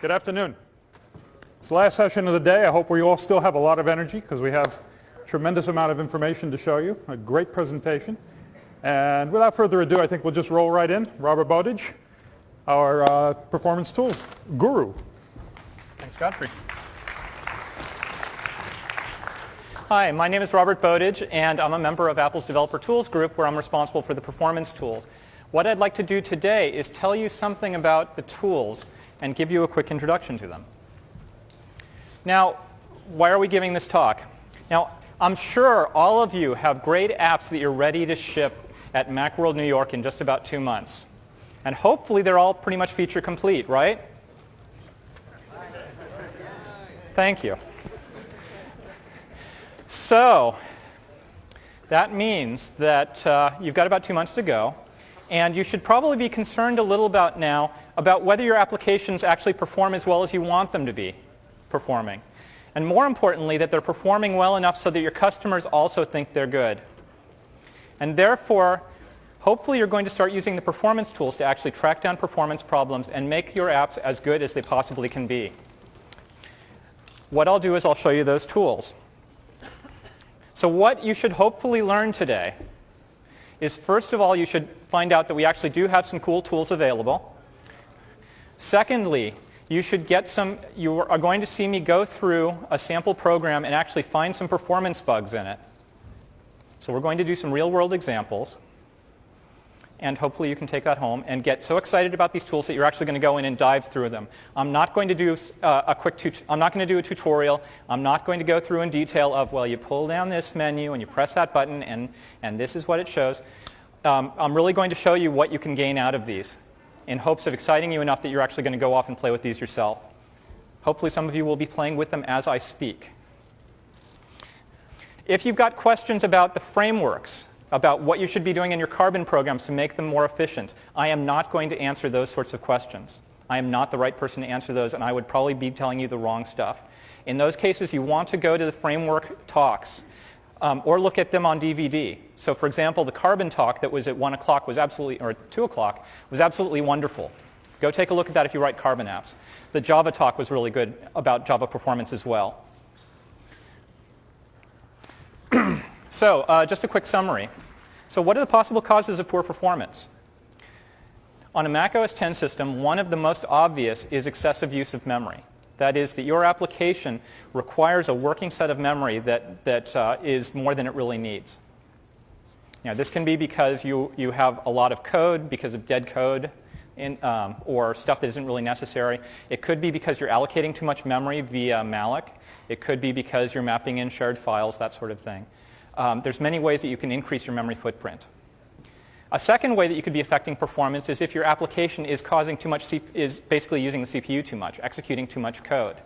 Good afternoon. It's the last session of the day. I hope we all still have a lot of energy because we have a tremendous amount of information to show you, a great presentation. And without further ado, I think we'll just roll right in. Robert Bowditch, our performance tools guru. Thanks, Godfrey. Hi, my name is Robert Bowditch, and I'm a member of Apple's Developer Tools group where I'm responsible for the performance tools. What I'd like to do today is tell you something about the tools and give you a quick introduction to them. Now, why are we giving this talk? Now, I'm sure all of you have great apps that you're ready to ship at Macworld New York in just about 2 months. And hopefully they're all pretty much feature complete, right? Thank you. So that means that you've got about 2 months to go, and you should probably be concerned a little about now about whether your applications actually perform as well as you want them to be performing. And more importantly, that they're performing well enough so that your customers also think they're good. And therefore, hopefully you're going to start using the performance tools to actually track down performance problems and make your apps as good as they possibly can be. What I'll do is I'll show you those tools. So what you should hopefully learn today is, first of all, you should find out that we actually do have some cool tools available. Secondly, you are going to see me go through a sample program and actually find some performance bugs in it. So we're going to do some real-world examples. And hopefully you can take that home and get so excited about these tools that you're actually going to go in and dive through them. I'm not going to do I'm not going to do a tutorial. I'm not going to go through in detail of, well, you pull down this menu and you press that button and this is what it shows. I'm really going to show you what you can gain out of these in hopes of exciting you enough that you're actually going to go off and play with these yourself. Hopefully some of you will be playing with them as I speak. If you've got questions about the frameworks, about what you should be doing in your Carbon programs to make them more efficient, I am not going to answer those sorts of questions. I am not the right person to answer those, and I would probably be telling you the wrong stuff. In those cases, you want to go to the framework talks or look at them on DVD. So for example, the Carbon talk that was at 1 o'clock was absolutely, or 2 o'clock, was absolutely wonderful. Go take a look at that if you write Carbon apps. The Java talk was really good about Java performance as well. So just a quick summary. So what are the possible causes of poor performance? On a Mac OS X system, one of the most obvious is excessive use of memory. That is, that your application requires a working set of memory that is more than it really needs. Now, this can be because you have a lot of code, because of dead code, or stuff that isn't really necessary. It could be because you're allocating too much memory via malloc. It could be because you're mapping in shared files, that sort of thing. There's many ways that you can increase your memory footprint. A second way that you could be affecting performance is if your application is causing too much, is basically using the CPU too much, executing too much code.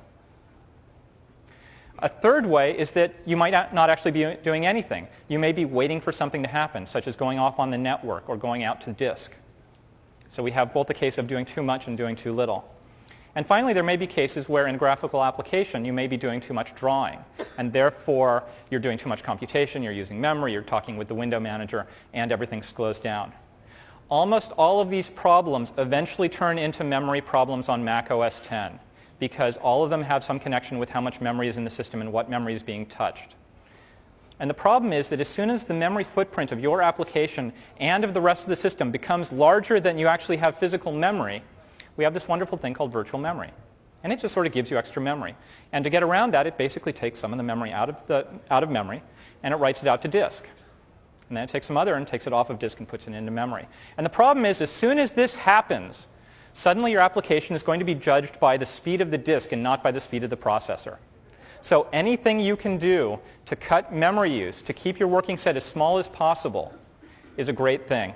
A third way is that you might not actually be doing anything. You may be waiting for something to happen, such as going off on the network or going out to the disk. So we have both the case of doing too much and doing too little. And finally, there may be cases where in graphical application you may be doing too much drawing, and therefore you're doing too much computation, you're using memory, you're talking with the window manager, and everything slows down. Almost all of these problems eventually turn into memory problems on Mac OS X because all of them have some connection with how much memory is in the system and what memory is being touched. And the problem is that as soon as the memory footprint of your application and of the rest of the system becomes larger than you actually have physical memory, we have this wonderful thing called virtual memory. And it just sort of gives you extra memory. And to get around that, it basically takes some of the memory out of memory, and it writes it out to disk. And then it takes some other and takes it off of disk and puts it into memory. And the problem is, as soon as this happens, suddenly your application is going to be judged by the speed of the disk and not by the speed of the processor. So anything you can do to cut memory use, to keep your working set as small as possible, is a great thing.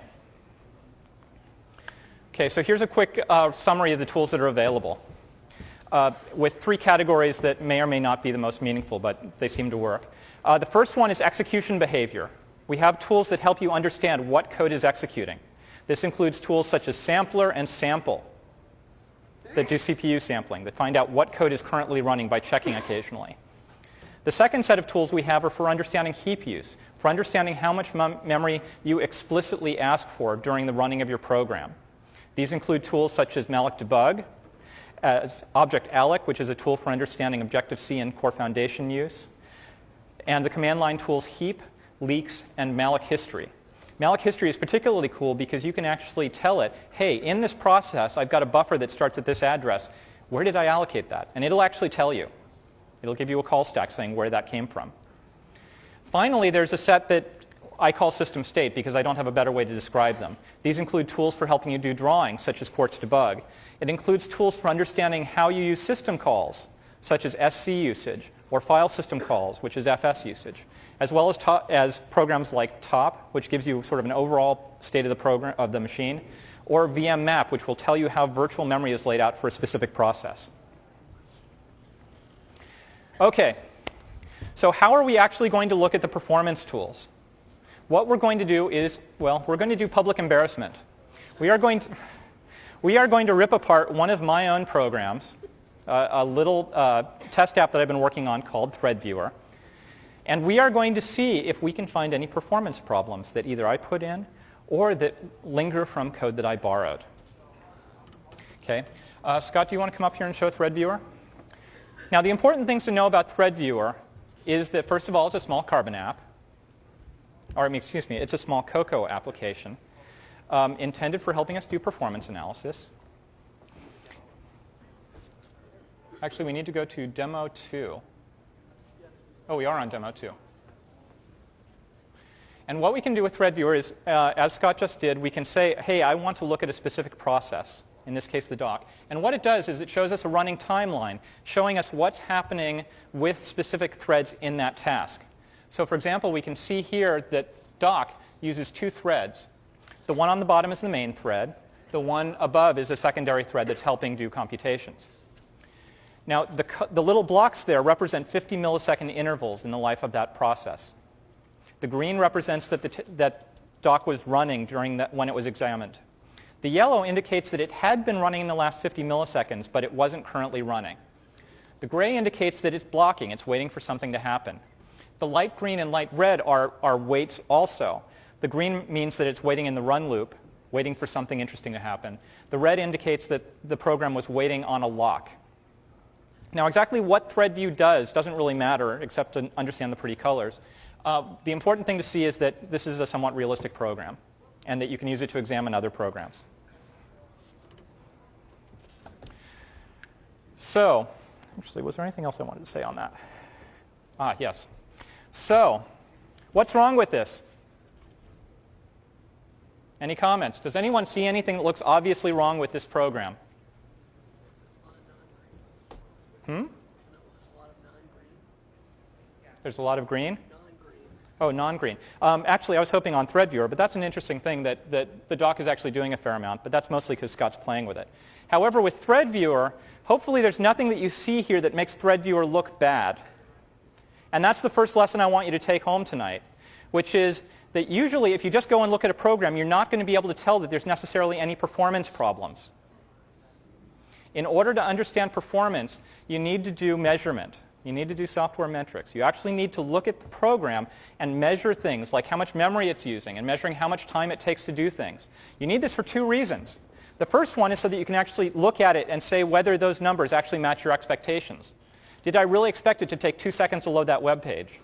Okay, so here's a quick summary of the tools that are available with 3 categories that may or may not be the most meaningful, but they seem to work. The first one is execution behavior. We have tools that help you understand what code is executing. This includes tools such as Sampler and Sample that do CPU sampling, that find out what code is currently running by checking occasionally. The second set of tools we have are for understanding heap use, for understanding how much memory you explicitly ask for during the running of your program. These include tools such as malloc debug as Object Alloc, which is a tool for understanding Objective-C and Core Foundation use, and the command line tools heap, leaks, and malloc history. Malloc history is particularly cool because you can actually tell it, hey, in this process, I've got a buffer that starts at this address. Where did I allocate that? And it'll actually tell you. It'll give you a call stack saying where that came from. Finally, there's a set that I call system state because I don't have a better way to describe them. These include tools for helping you do drawings, such as Quartz Debug. It includes tools for understanding how you use system calls, such as SC usage, or file system calls, which is FS usage, as well as programs like top, which gives you sort of an overall state of the program of the machine, or VM map, which will tell you how virtual memory is laid out for a specific process. Okay, so how are we actually going to look at the performance tools? What we're going to do is, well, we're going to do public embarrassment. We are going to rip apart one of my own programs, a little test app that I've been working on called Thread Viewer. And we are going to see if we can find any performance problems that either I put in or that linger from code that I borrowed. Okay. Scott, do you want to come up here and show Thread Viewer? Now, the important things to know about Thread Viewer is that, first of all, it's a small Carbon app. Or, excuse me, it's a small Cocoa application intended for helping us do performance analysis. Actually, we need to go to Demo 2. Oh, we are on Demo 2. And what we can do with Thread Viewer is, as Scott just did, we can say, hey, I want to look at a specific process, in this case the doc. And what it does is it shows us a running timeline, showing us what's happening with specific threads in that task. So for example, we can see here that doc uses two threads. The one on the bottom is the main thread. The one above is a secondary thread that's helping do computations. Now, the little blocks there represent 50 millisecond intervals in the life of that process. The green represents that doc was running during when it was examined. The yellow indicates that it had been running in the last 50 milliseconds, but it wasn't currently running. The gray indicates that it's blocking. It's waiting for something to happen. The light green and light red are waits also. The green means that it's waiting in the run loop, waiting for something interesting to happen. The red indicates that the program was waiting on a lock. Now, exactly what ThreadView does doesn't really matter, except to understand the pretty colors. The important thing to see is that this is a somewhat realistic program, and that you can use it to examine other programs. So, actually, was there anything else I wanted to say on that? Yes. So, what's wrong with this? Any comments? Does anyone see anything that looks obviously wrong with this program? There's a lot of green? Oh, non-green. Actually, I was hoping on ThreadViewer, but that's an interesting thing that the doc is actually doing a fair amount, but that's mostly because Scott's playing with it. However, with ThreadViewer, hopefully there's nothing that you see here that makes ThreadViewer look bad. And that's the first lesson I want you to take home tonight, which is that usually if you just go and look at a program, you're not going to be able to tell that there's necessarily any performance problems. In order to understand performance, you need to do measurement. You need to do software metrics. You actually need to look at the program and measure things like how much memory it's using and measuring how much time it takes to do things. You need this for two reasons. The first one is so that you can actually look at it and say whether those numbers actually match your expectations. Did I really expect it to take 2 seconds to load that web page?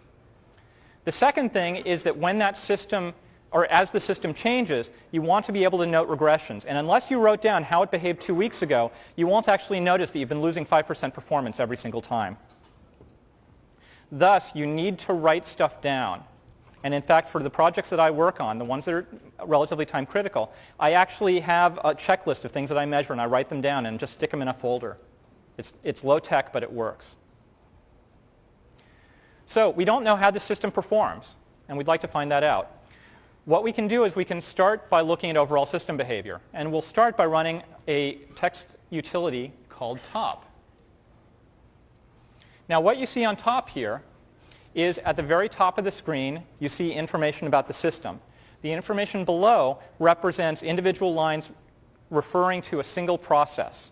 The second thing is that when that system, or as the system changes, you want to be able to note regressions. And unless you wrote down how it behaved 2 weeks ago, you won't actually notice that you've been losing 5% performance every single time. Thus, you need to write stuff down. And in fact, for the projects that I work on, the ones that are relatively time critical, I actually have a checklist of things that I measure, and I write them down and just stick them in a folder. It's low tech, but it works. So we don't know how the system performs, and we'd like to find that out. What we can do is we can start by looking at overall system behavior. And we'll start by running a text utility called top. Now, what you see on top here is at the very top of the screen, you see information about the system. The information below represents individual lines referring to a single process.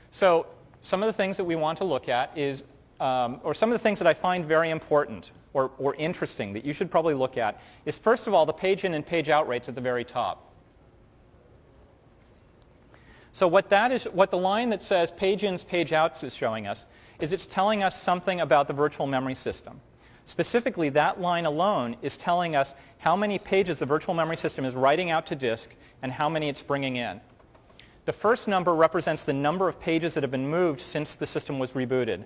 So some of the things that we want to look at is, or some of the things that I find very important or interesting that you should probably look at is, first of all, the page in and page out rates at the very top. So what the line that says page ins, page outs is showing us is it's telling us something about the virtual memory system. Specifically, that line alone is telling us how many pages the virtual memory system is writing out to disk and how many it's bringing in. The first number represents the number of pages that have been moved since the system was rebooted.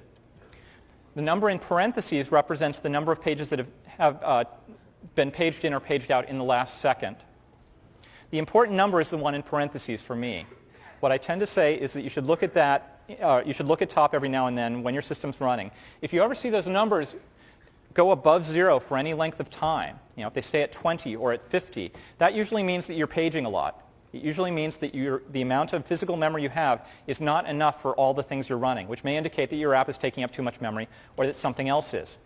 The number in parentheses represents the number of pages that have been paged in or paged out in the last second. The important number is the one in parentheses for me. What I tend to say is that you should look at that, you should look at top every now and then when your system's running. If you ever see those numbers go above 0 for any length of time, if they stay at 20 or at 50, that usually means that you're paging a lot. It usually means that the amount of physical memory you have is not enough for all the things you're running, which may indicate that your app is taking up too much memory or that something else is.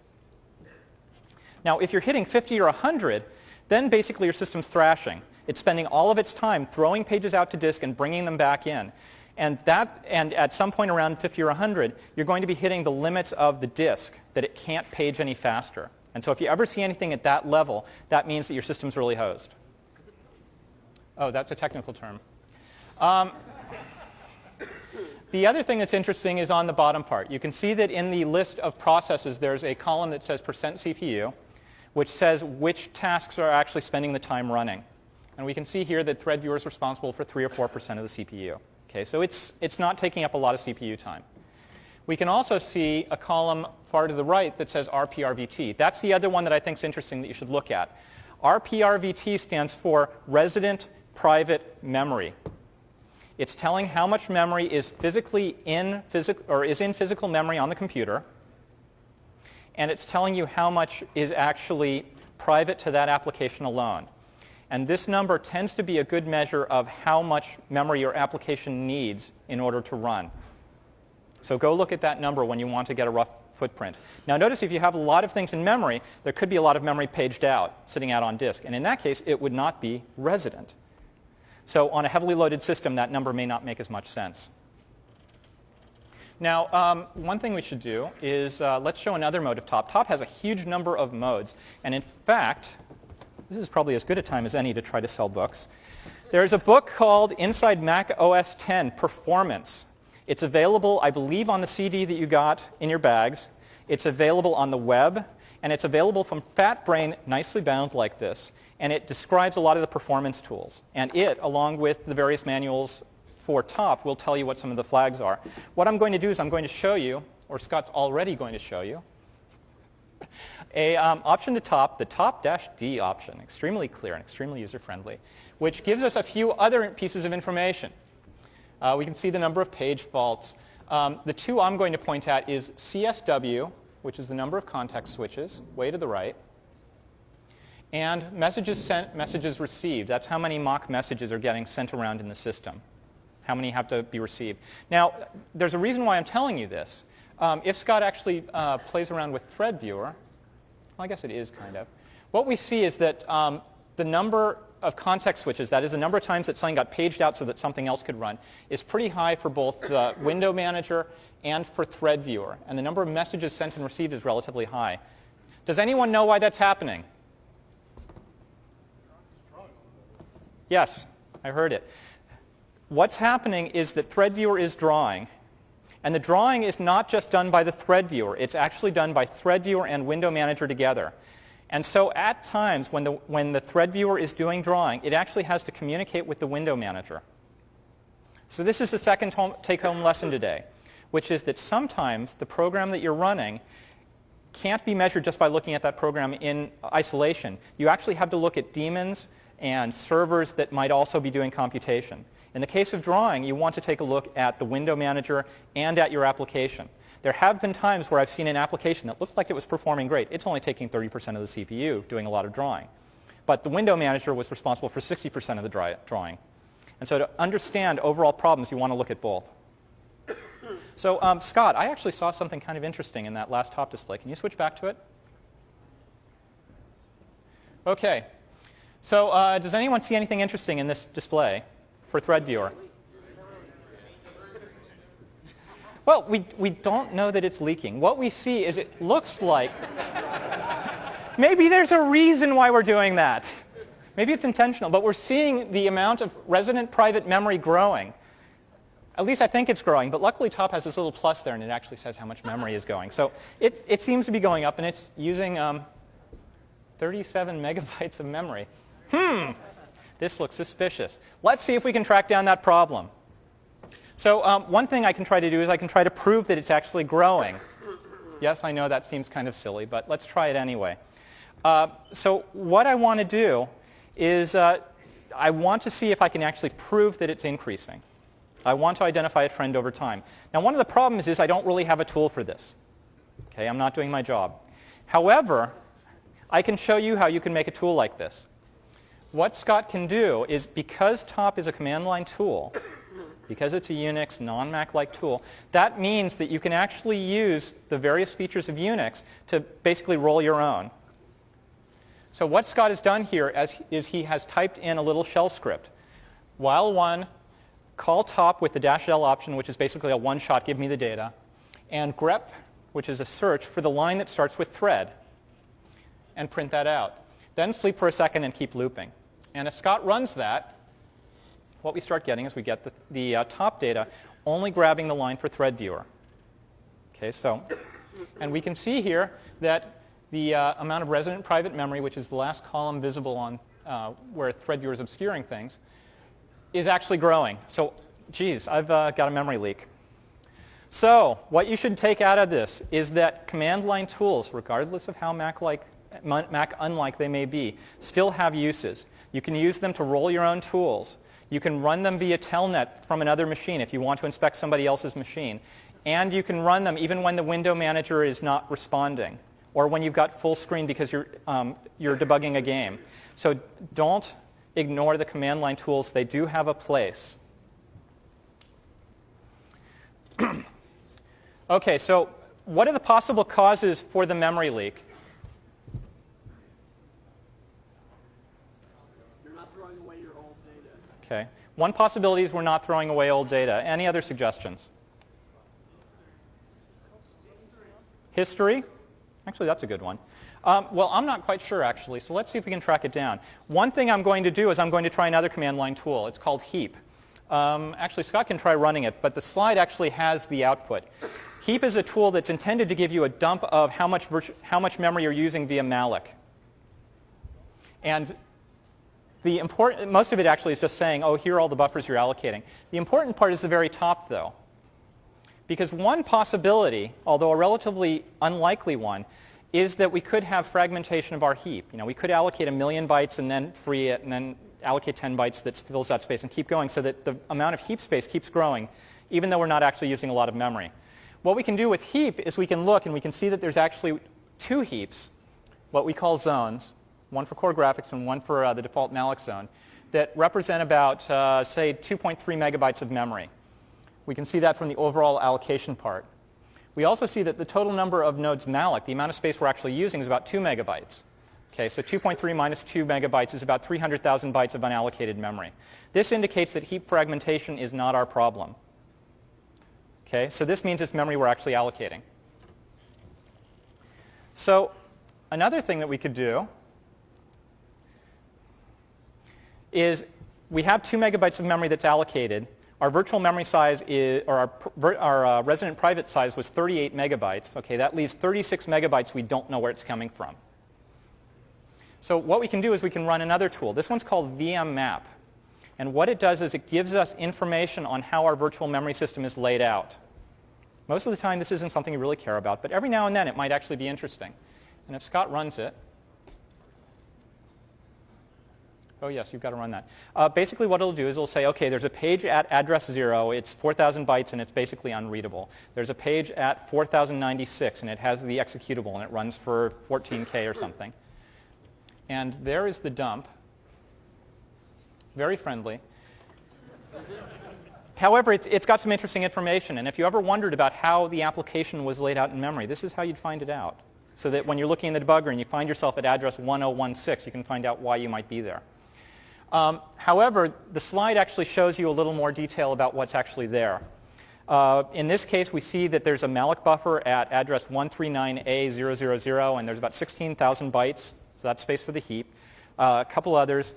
Now, if you're hitting 50 or 100, then basically your system's thrashing. It's spending all of its time throwing pages out to disk and bringing them back in. And at some point around 50 or 100, you're going to be hitting the limits of the disk, that it can't page any faster. And so if you ever see anything at that level, that means that your system's really hosed. Oh, that's a technical term. The other thing that's interesting is on the bottom part. You can see that in the list of processes, there's a column that says %CPU, which says which tasks are actually spending the time running. And we can see here that ThreadViewer is responsible for 3 or 4% of the CPU. Okay, so it's not taking up a lot of CPU time. We can also see a column far to the right that says RPRVT. That's the other one that I think is interesting that you should look at. RPRVT stands for Resident Private Memory. It's telling how much memory is physically in physical memory on the computer, and it's telling you how much is actually private to that application alone. And this number tends to be a good measure of how much memory your application needs in order to run. So go look at that number when you want to get a rough footprint. Now notice if you have a lot of things in memory, there could be a lot of memory paged out, sitting out on disk. And in that case, it would not be resident. So on a heavily loaded system, that number may not make as much sense. Now, one thing we should do is let's show another mode of top. Top has a huge number of modes. And in fact, this is probably as good a time as any to try to sell books. There's a book called Inside Mac OS X Performance. It's available, I believe, on the CD that you got in your bags. It's available on the web, and it's available from FatBrain, nicely bound like this. And it describes a lot of the performance tools. And it, along with the various manuals for top, will tell you what some of the flags are. What I'm going to do is I'm going to show you, or Scott's already going to show you, a option to top, the top-D option, extremely clear and extremely user-friendly, which gives us a few other pieces of information. We can see the number of page faults. The two I'm going to point at is CSW, which is the number of context switches, way to the right, and messages sent, messages received. That's how many mock messages are getting sent around in the system, how many have to be received. Now, there's a reason why I'm telling you this. If Scott actually plays around with ThreadViewer, well, I guess it is kind of, what we see is that the number of context switches, that is the number of times that something got paged out so that something else could run, is pretty high for both the window manager and for ThreadViewer. And the number of messages sent and received is relatively high. Does anyone know why that's happening? Yes, I heard it. What's happening is that ThreadViewer is drawing. And the drawing is not just done by the ThreadViewer. It's actually done by ThreadViewer and Window Manager together. And so at times when the ThreadViewer is doing drawing, it actually has to communicate with the Window Manager. So this is the second take-home lesson today, which is that sometimes the program that you're running can't be measured just by looking at that program in isolation. You actually have to look at daemons and servers that might also be doing computation. In the case of drawing, you want to take a look at the Window Manager and at your application. There have been times where I've seen an application that looked like it was performing great. It's only taking 30% of the CPU doing a lot of drawing. But the Window Manager was responsible for 60% of the drawing. And so to understand overall problems, you want to look at both. So Scott, I actually saw something kind of interesting in that last top display. Can you switch back to it? OK. So does anyone see anything interesting in this display for ThreadViewer? Well, we don't know that it's leaking. What we see is it looks like maybe there's a reason why we're doing that. Maybe it's intentional, but we're seeing the amount of resident private memory growing. At least I think it's growing, but luckily top has this little plus there and it actually says how much memory is going. So it seems to be going up and it's using 37 megabytes of memory. This looks suspicious. Let's see if we can track down that problem. So one thing I can try to do is I can try to prove that it's actually growing. Yes, I know that seems kind of silly, but let's try it anyway. So what I want to do is I want to see if I can actually prove that it's increasing. I want to identify a trend over time. Now one of the problems is I don't really have a tool for this. Okay, I'm not doing my job. However, I can show you how you can make a tool like this. What Scott can do is, because top is a command line tool, because it's a Unix non-Mac-like tool, that means that you can actually use the various features of Unix to basically roll your own. So what Scott has done here is he has typed in a little shell script. While one, call top with the -l option, which is basically a one-shot, give me the data, and grep, which is a search for the line that starts with thread, and print that out. Then sleep for a second and keep looping. And if Scott runs that, what we start getting is we get the top data only grabbing the line for thread viewer. Okay, so, and we can see here that the amount of resident private memory, which is the last column visible on where thread viewer is obscuring things, is actually growing. So, geez, I've got a memory leak. So, what you should take out of this is that command line tools, regardless of how Mac-unlike they may be, still have uses. You can use them to roll your own tools. You can run them via telnet from another machine if you want to inspect somebody else's machine. And you can run them even when the window manager is not responding, or when you've got full screen because you're debugging a game. So don't ignore the command line tools. They do have a place. Okay, so what are the possible causes for the memory leak? You're not throwing away your old data. Okay. One possibility is we're not throwing away old data. Any other suggestions? History? Actually, that's a good one. Well, I'm not quite sure, actually, so let's see if we can track it down. One thing I'm going to do is I'm going to try another command line tool. It's called heap. Actually, Scott can try running it, but the slide actually has the output. Heap is a tool that's intended to give you a dump of how much memory you're using via malloc. And most of it actually is just saying, oh, here are all the buffers you're allocating. The important part is the very top, though. Because one possibility, although a relatively unlikely one, is that we could have fragmentation of our heap. You know, we could allocate 1 million bytes and then free it, and then allocate 10 bytes that fills that space and keep going so that the amount of heap space keeps growing, even though we're not actually using a lot of memory. What we can do with heap is we can look and we can see that there's actually 2 heaps, what we call zones, one for core graphics and one for the default malloc zone, that represent about, say, 2.3 megabytes of memory. We can see that from the overall allocation part. We also see that the total number of nodes malloc, the amount of space we're actually using, is about 2 megabytes. Okay, so 2.3 minus 2 megabytes is about 300,000 bytes of unallocated memory. This indicates that heap fragmentation is not our problem. Okay, so this means it's memory we're actually allocating. So another thing that we could do is we have 2 megabytes of memory that's allocated. Our virtual memory size is, or our resident private size was 38 megabytes. Okay, that leaves 36 megabytes we don't know where it's coming from. So what we can do is we can run another tool. This one's called VMMap. And what it does is it gives us information on how our virtual memory system is laid out. Most of the time this isn't something you really care about, but every now and then it might actually be interesting. And if Scott runs it, oh yes, you've got to run that. Basically what it'll do is it'll say, okay, there's a page at address 0, it's 4,000 bytes and it's basically unreadable. There's a page at 4,096 and it has the executable and it runs for 14K or something. And there is the dump. Very friendly. However, it's got some interesting information, and if you ever wondered about how the application was laid out in memory, this is how you'd find it out. So that when you're looking in the debugger and you find yourself at address 1016, you can find out why you might be there. However, the slide actually shows you a little more detail about what's actually there. In this case, we see that there's a malloc buffer at address 139A000, and there's about 16,000 bytes, so that's space for the heap. A couple others.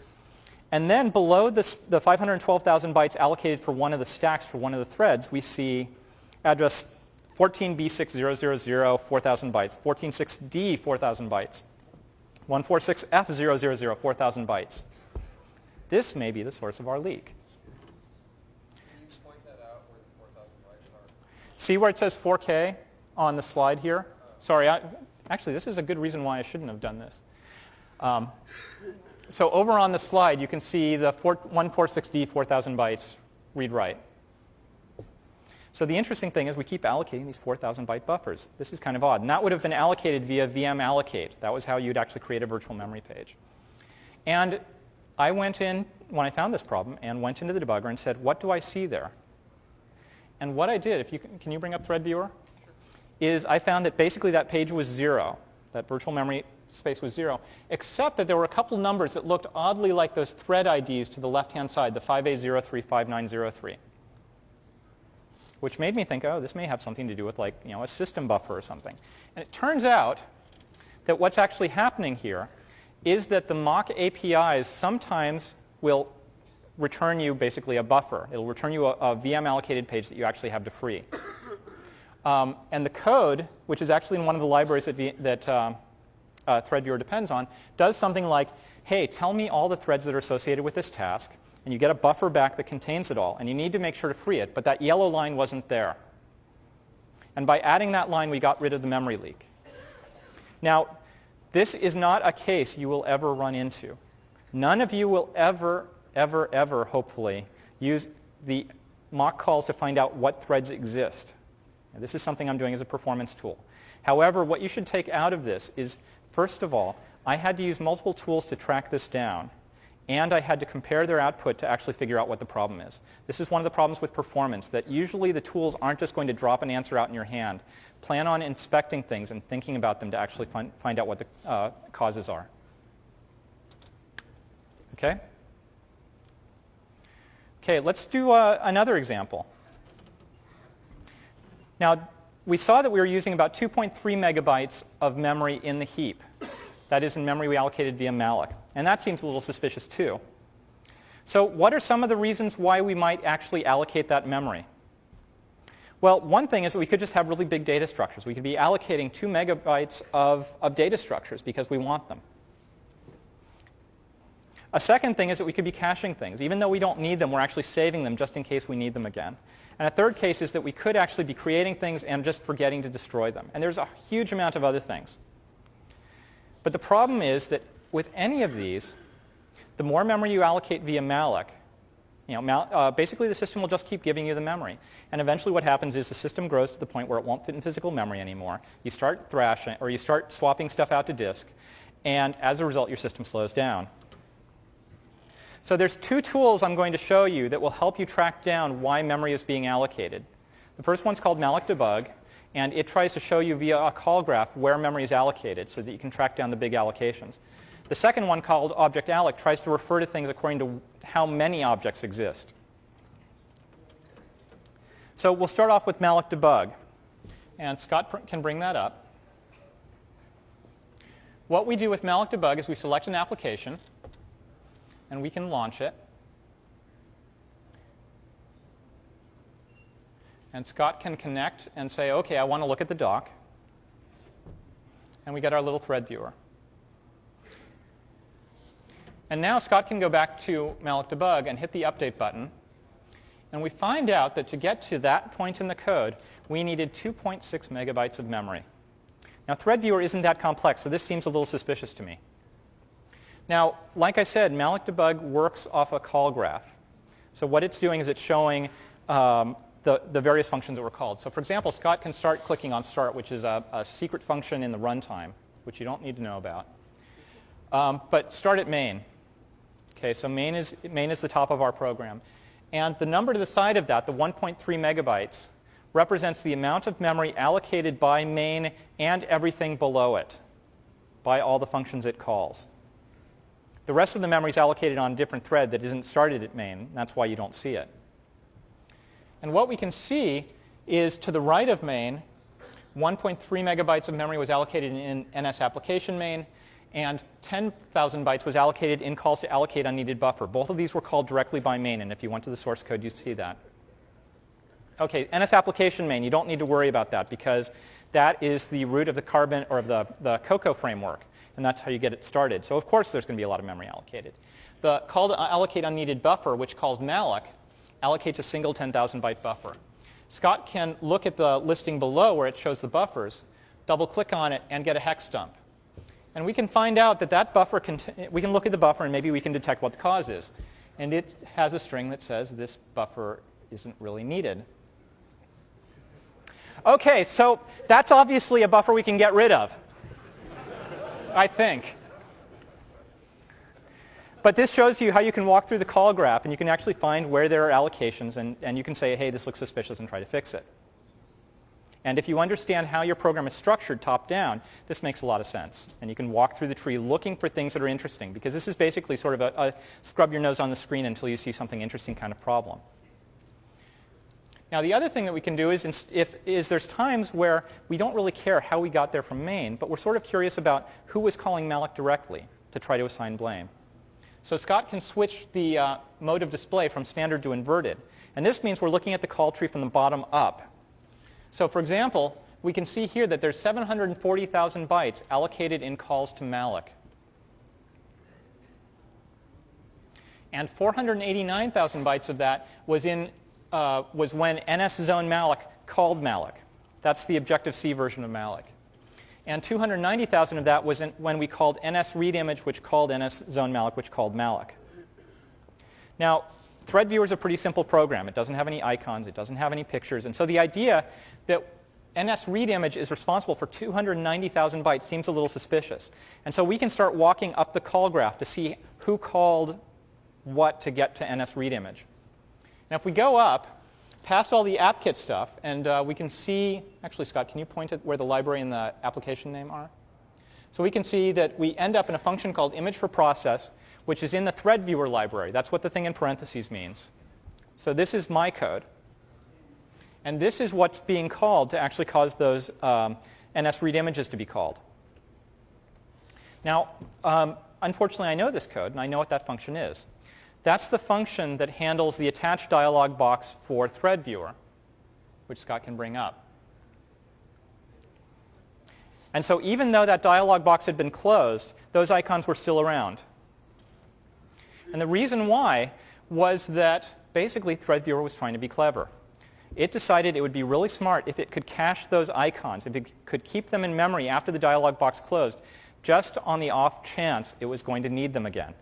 And then below this, the 512,000 bytes allocated for one of the stacks for one of the threads, we see address 14B6000, 4,000 bytes, 146D, 4,000 bytes, 146F000, 4,000 bytes. This may be the source of our leak. Can you point that out where the 4,000 bytes are? See where it says 4K on the slide here? Sorry, actually, this is a good reason why I shouldn't have done this. So over on the slide, you can see the 146B, 4,000 bytes read-write. So the interesting thing is we keep allocating these 4,000 byte buffers. This is kind of odd. And that would have been allocated via VM allocate. That was how you'd actually create a virtual memory page. And I went in, when I found this problem, and went into the debugger and said, what do I see there? And what I did, if you can you bring up Thread Viewer? Is I found that basically that page was 0. That virtual memory space was 0, except that there were a couple numbers that looked oddly like those thread IDs to the left-hand side, the 58035903, which made me think, oh, this may have something to do with like, a system buffer or something. And it turns out that what's actually happening here is that the mock APIs sometimes will return you basically a buffer. It'll return you a VM allocated page that you actually have to free. And the code, which is actually in one of the libraries that Thread Viewer depends on, does something like, hey, tell me all the threads that are associated with this task, and you get a buffer back that contains it all, and you need to make sure to free it, but that yellow line wasn't there. And by adding that line, we got rid of the memory leak. Now, this is not a case you will ever run into. None of you will ever, hopefully, use the mock calls to find out what threads exist. Now, this is something I'm doing as a performance tool. However, what you should take out of this is, first of all, I had to use multiple tools to track this down, and I had to compare their output to actually figure out what the problem is. This is one of the problems with performance, that usually the tools aren't just going to drop an answer out in your hand. Plan on inspecting things and thinking about them to actually find out what the causes are. Okay? Okay, let's do another example. Now, we saw that we were using about 2.3 megabytes of memory in the heap. That is in memory we allocated via malloc. And that seems a little suspicious too. So what are some of the reasons why we might actually allocate that memory? Well, one thing is that we could just have really big data structures. We could be allocating 2 megabytes of data structures because we want them. A second thing is that we could be caching things. Even though we don't need them, we're actually saving them just in case we need them again. And a third case is that we could actually be creating things and just forgetting to destroy them. And there's a huge amount of other things. But the problem is that with any of these, the more memory you allocate via malloc, basically the system will just keep giving you the memory. And eventually what happens is the system grows to the point where it won't fit in physical memory anymore. You start thrashing, or you start swapping stuff out to disk, and as a result your system slows down. So there's two tools I'm going to show you that will help you track down why memory is being allocated. The first one's called malloc debug, and it tries to show you via a call graph where memory is allocated so that you can track down the big allocations. The second one, called object alloc, tries to refer to things according to how many objects exist. So we'll start off with malloc debug, and Scott can bring that up. What we do with malloc debug is we select an application, and we can launch it. And Scott can connect and say, OK, I want to look at the doc. And we get our little thread viewer. And now Scott can go back to malloc debug and hit the update button. And we find out that to get to that point in the code, we needed 2.6 megabytes of memory. Now, thread viewer isn't that complex, so this seems a little suspicious to me. Now, like I said, malloc debug works off a call graph. So what it's doing is it's showing the various functions that were called. So for example, Scott can start clicking on start, which is a secret function in the runtime, which you don't need to know about. But start at main. Okay, so main is the top of our program. And the number to the side of that, the 1.3 megabytes, represents the amount of memory allocated by main and everything below it, by all the functions it calls. The rest of the memory is allocated on a different thread that isn't started at main. That's why you don't see it. And what we can see is to the right of main, 1.3 megabytes of memory was allocated in NS application main, And 10,000 bytes was allocated in calls to allocate unneeded buffer. Both of these were called directly by main, and if you went to the source code, you see that. OK, NS application main, you don't need to worry about that because that is the root of the Carbon or of the Cocoa framework, and that's how you get it started. So of course there's going to be a lot of memory allocated. The call to allocate unneeded buffer, which calls malloc, allocates a single 10,000 byte buffer. Scott can look at the listing below where it shows the buffers, double click on it, and get a hex dump. And we can find out that that buffer, we can look at the buffer and maybe we can detect what the cause is. And it has a string that says this buffer isn't really needed. OK, so that's obviously a buffer we can get rid of, I think. But this shows you how you can walk through the call graph and you can actually find where there are allocations and you can say, hey, this looks suspicious and try to fix it. And if you understand how your program is structured top down, this makes a lot of sense. And you can walk through the tree looking for things that are interesting because this is basically sort of a scrub your nose on the screen until you see something interesting kind of problem. Now the other thing that we can do is there's times where we don't really care how we got there from main, but we're sort of curious about who was calling malloc directly to try to assign blame. So Scott can switch the mode of display from standard to inverted. And this means we're looking at the call tree from the bottom up. So for example, we can see here that there's 740,000 bytes allocated in calls to malloc. And 489,000 bytes of that was when NS zone malloc called malloc. That's the Objective-C version of malloc. And 290,000 of that was when we called NS read image, which called NS zone malloc, which called malloc. Now, Thread Viewer is a pretty simple program. It doesn't have any icons. It doesn't have any pictures. And so the idea that NS read image is responsible for 290,000 bytes seems a little suspicious. And so we can start walking up the call graph to see who called what to get to NS read image. Now, if we go up past all the AppKit stuff, and we can see, actually, Scott, can you point at where the library and the application name are? So we can see that we end up in a function called image for process, which is in the Thread Viewer library. That's what the thing in parentheses means. So this is my code. And this is what's being called to actually cause those NS read images to be called. Now, unfortunately, I know this code, and I know what that function is. That's the function that handles the attached dialog box for Thread Viewer, which Scott can bring up. And so even though that dialog box had been closed, those icons were still around. And the reason why was that basically Thread Viewer was trying to be clever. It decided it would be really smart if it could cache those icons, if it could keep them in memory after the dialog box closed, just on the off chance it was going to need them again.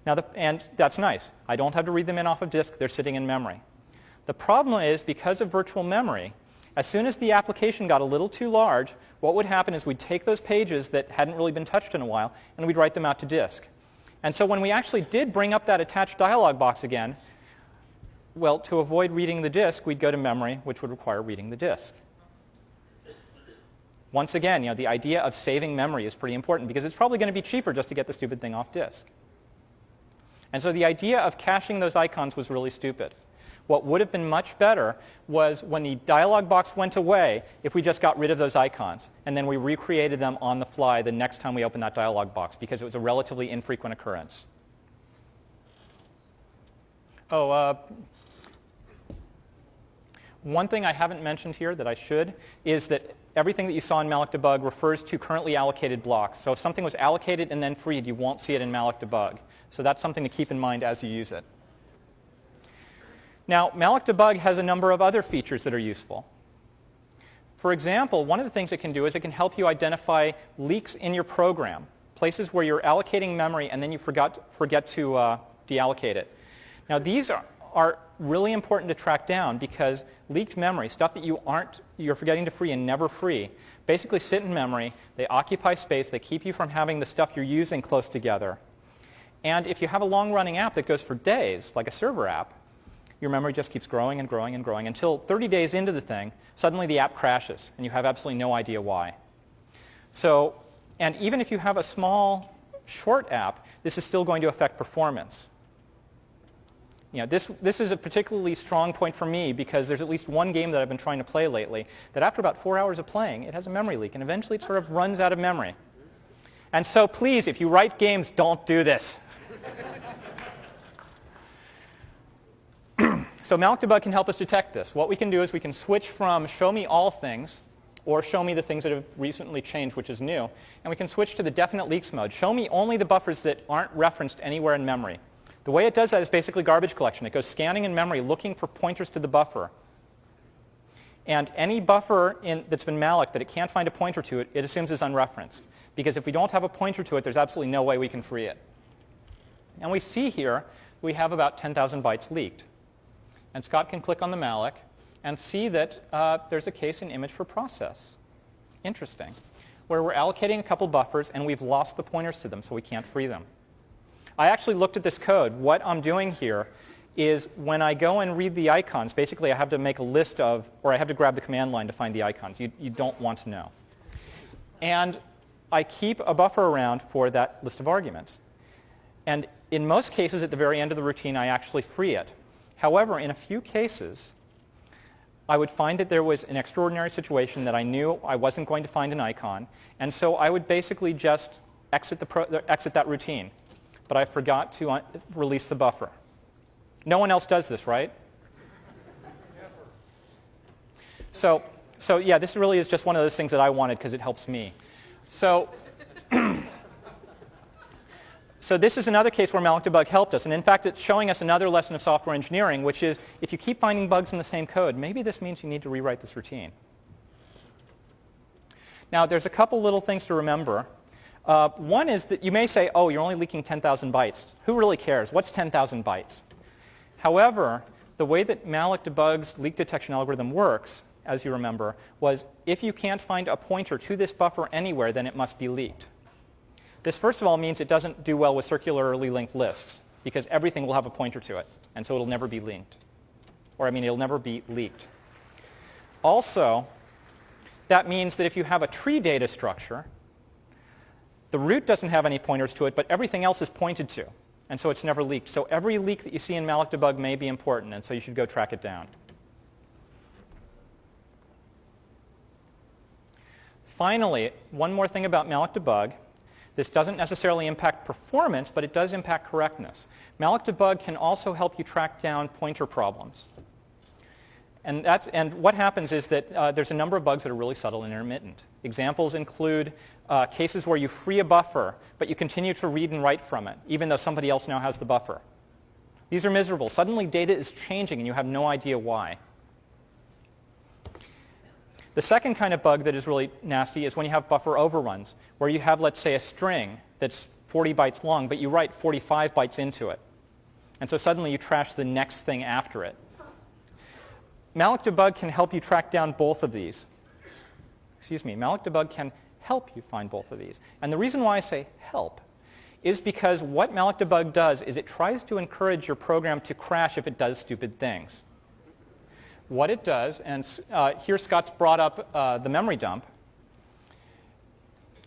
Now, and that's nice. I don't have to read them in off of disk. They're sitting in memory. The problem is, because of virtual memory, as soon as the application got a little too large, what would happen is we'd take those pages that hadn't really been touched in a while, and we'd write them out to disk. And so when we actually did bring up that attached dialog box again, well, to avoid reading the disk, we'd go to memory, which would require reading the disk. Once again, the idea of saving memory is pretty important because it's probably going to be cheaper just to get the stupid thing off disk. And so the idea of caching those icons was really stupid. What would have been much better was when the dialog box went away, if we just got rid of those icons, and then we recreated them on the fly the next time we opened that dialog box, because it was a relatively infrequent occurrence. One thing I haven't mentioned here that I should is that everything that you saw in malloc debug refers to currently allocated blocks. So if something was allocated and then freed, you won't see it in malloc debug. So that's something to keep in mind as you use it. Now, malloc debug has a number of other features that are useful. For example, one of the things it can do is it can help you identify leaks in your program, places where you're allocating memory and then you forget to deallocate it. Now, these are really important to track down because leaked memory, stuff that you're forgetting to free and never free, basically sit in memory. They occupy space. They keep you from having the stuff you're using close together. And if you have a long-running app that goes for days, like a server app, your memory just keeps growing and growing and growing until 30 days into the thing, suddenly the app crashes, and you have absolutely no idea why. So, and even if you have a small, short app, this is still going to affect performance. This is a particularly strong point for me because there's at least one game that I've been trying to play lately that after about 4 hours of playing, it has a memory leak, and eventually it sort of runs out of memory. And so please, if you write games, don't do this. So malloc debug can help us detect this. What we can do is we can switch from show me all things or show me the things that have recently changed, which is new, and we can switch to the definite leaks mode. Show me only the buffers that aren't referenced anywhere in memory. The way it does that is basically garbage collection. It goes scanning in memory, looking for pointers to the buffer. And any buffer that's been malloc that it can't find a pointer to it, it assumes is unreferenced. Because if we don't have a pointer to it, there's absolutely no way we can free it. And we see here we have about 10,000 bytes leaked. And Scott can click on the malloc and see that there's a case in image for process. Interesting. Where we're allocating a couple buffers and we've lost the pointers to them, so we can't free them. I actually looked at this code. What I'm doing here is when I go and read the icons, basically I have to make a list of, or I have to grab the command line to find the icons. You don't want to know. And I keep a buffer around for that list of arguments. And in most cases, at the very end of the routine, I actually free it. However, in a few cases, I would find that there was an extraordinary situation that I knew I wasn't going to find an icon. And so I would basically just exit that routine. But I forgot to release the buffer. No one else does this, right? So yeah, this really is just one of those things that I wanted because it helps me. So this is another case where malloc debug helped us. And in fact, it's showing us another lesson of software engineering, which is if you keep finding bugs in the same code, maybe this means you need to rewrite this routine. Now, there's a couple little things to remember. One is that you may say, oh, you're only leaking 10,000 bytes. Who really cares? What's 10,000 bytes? However, the way that malloc debug's leak detection algorithm works, as you remember, was if you can't find a pointer to this buffer anywhere, then it must be leaked. This, first of all, means it doesn't do well with circularly linked lists because everything will have a pointer to it, and so it'll never be linked. Or, I mean, it'll never be leaked. Also, that means that if you have a tree data structure, the root doesn't have any pointers to it, but everything else is pointed to, and so it's never leaked. So every leak that you see in malloc debug may be important, and so you should go track it down. Finally, one more thing about malloc debug. This doesn't necessarily impact performance, but it does impact correctness. Malloc debug can also help you track down pointer problems. And what happens is that there's a number of bugs that are really subtle and intermittent. Examples include cases where you free a buffer, but you continue to read and write from it, even though somebody else now has the buffer. These are miserable. Suddenly data is changing and you have no idea why. The second kind of bug that is really nasty is when you have buffer overruns, where you have, let's say, a string that's 40 bytes long, but you write 45 bytes into it. And so suddenly you trash the next thing after it. Malloc debug can help you track down both of these. Excuse me, malloc debug can help you find both of these. And the reason why I say help is because what malloc debug does is it tries to encourage your program to crash if it does stupid things. What it does, and here Scott's brought up the memory dump.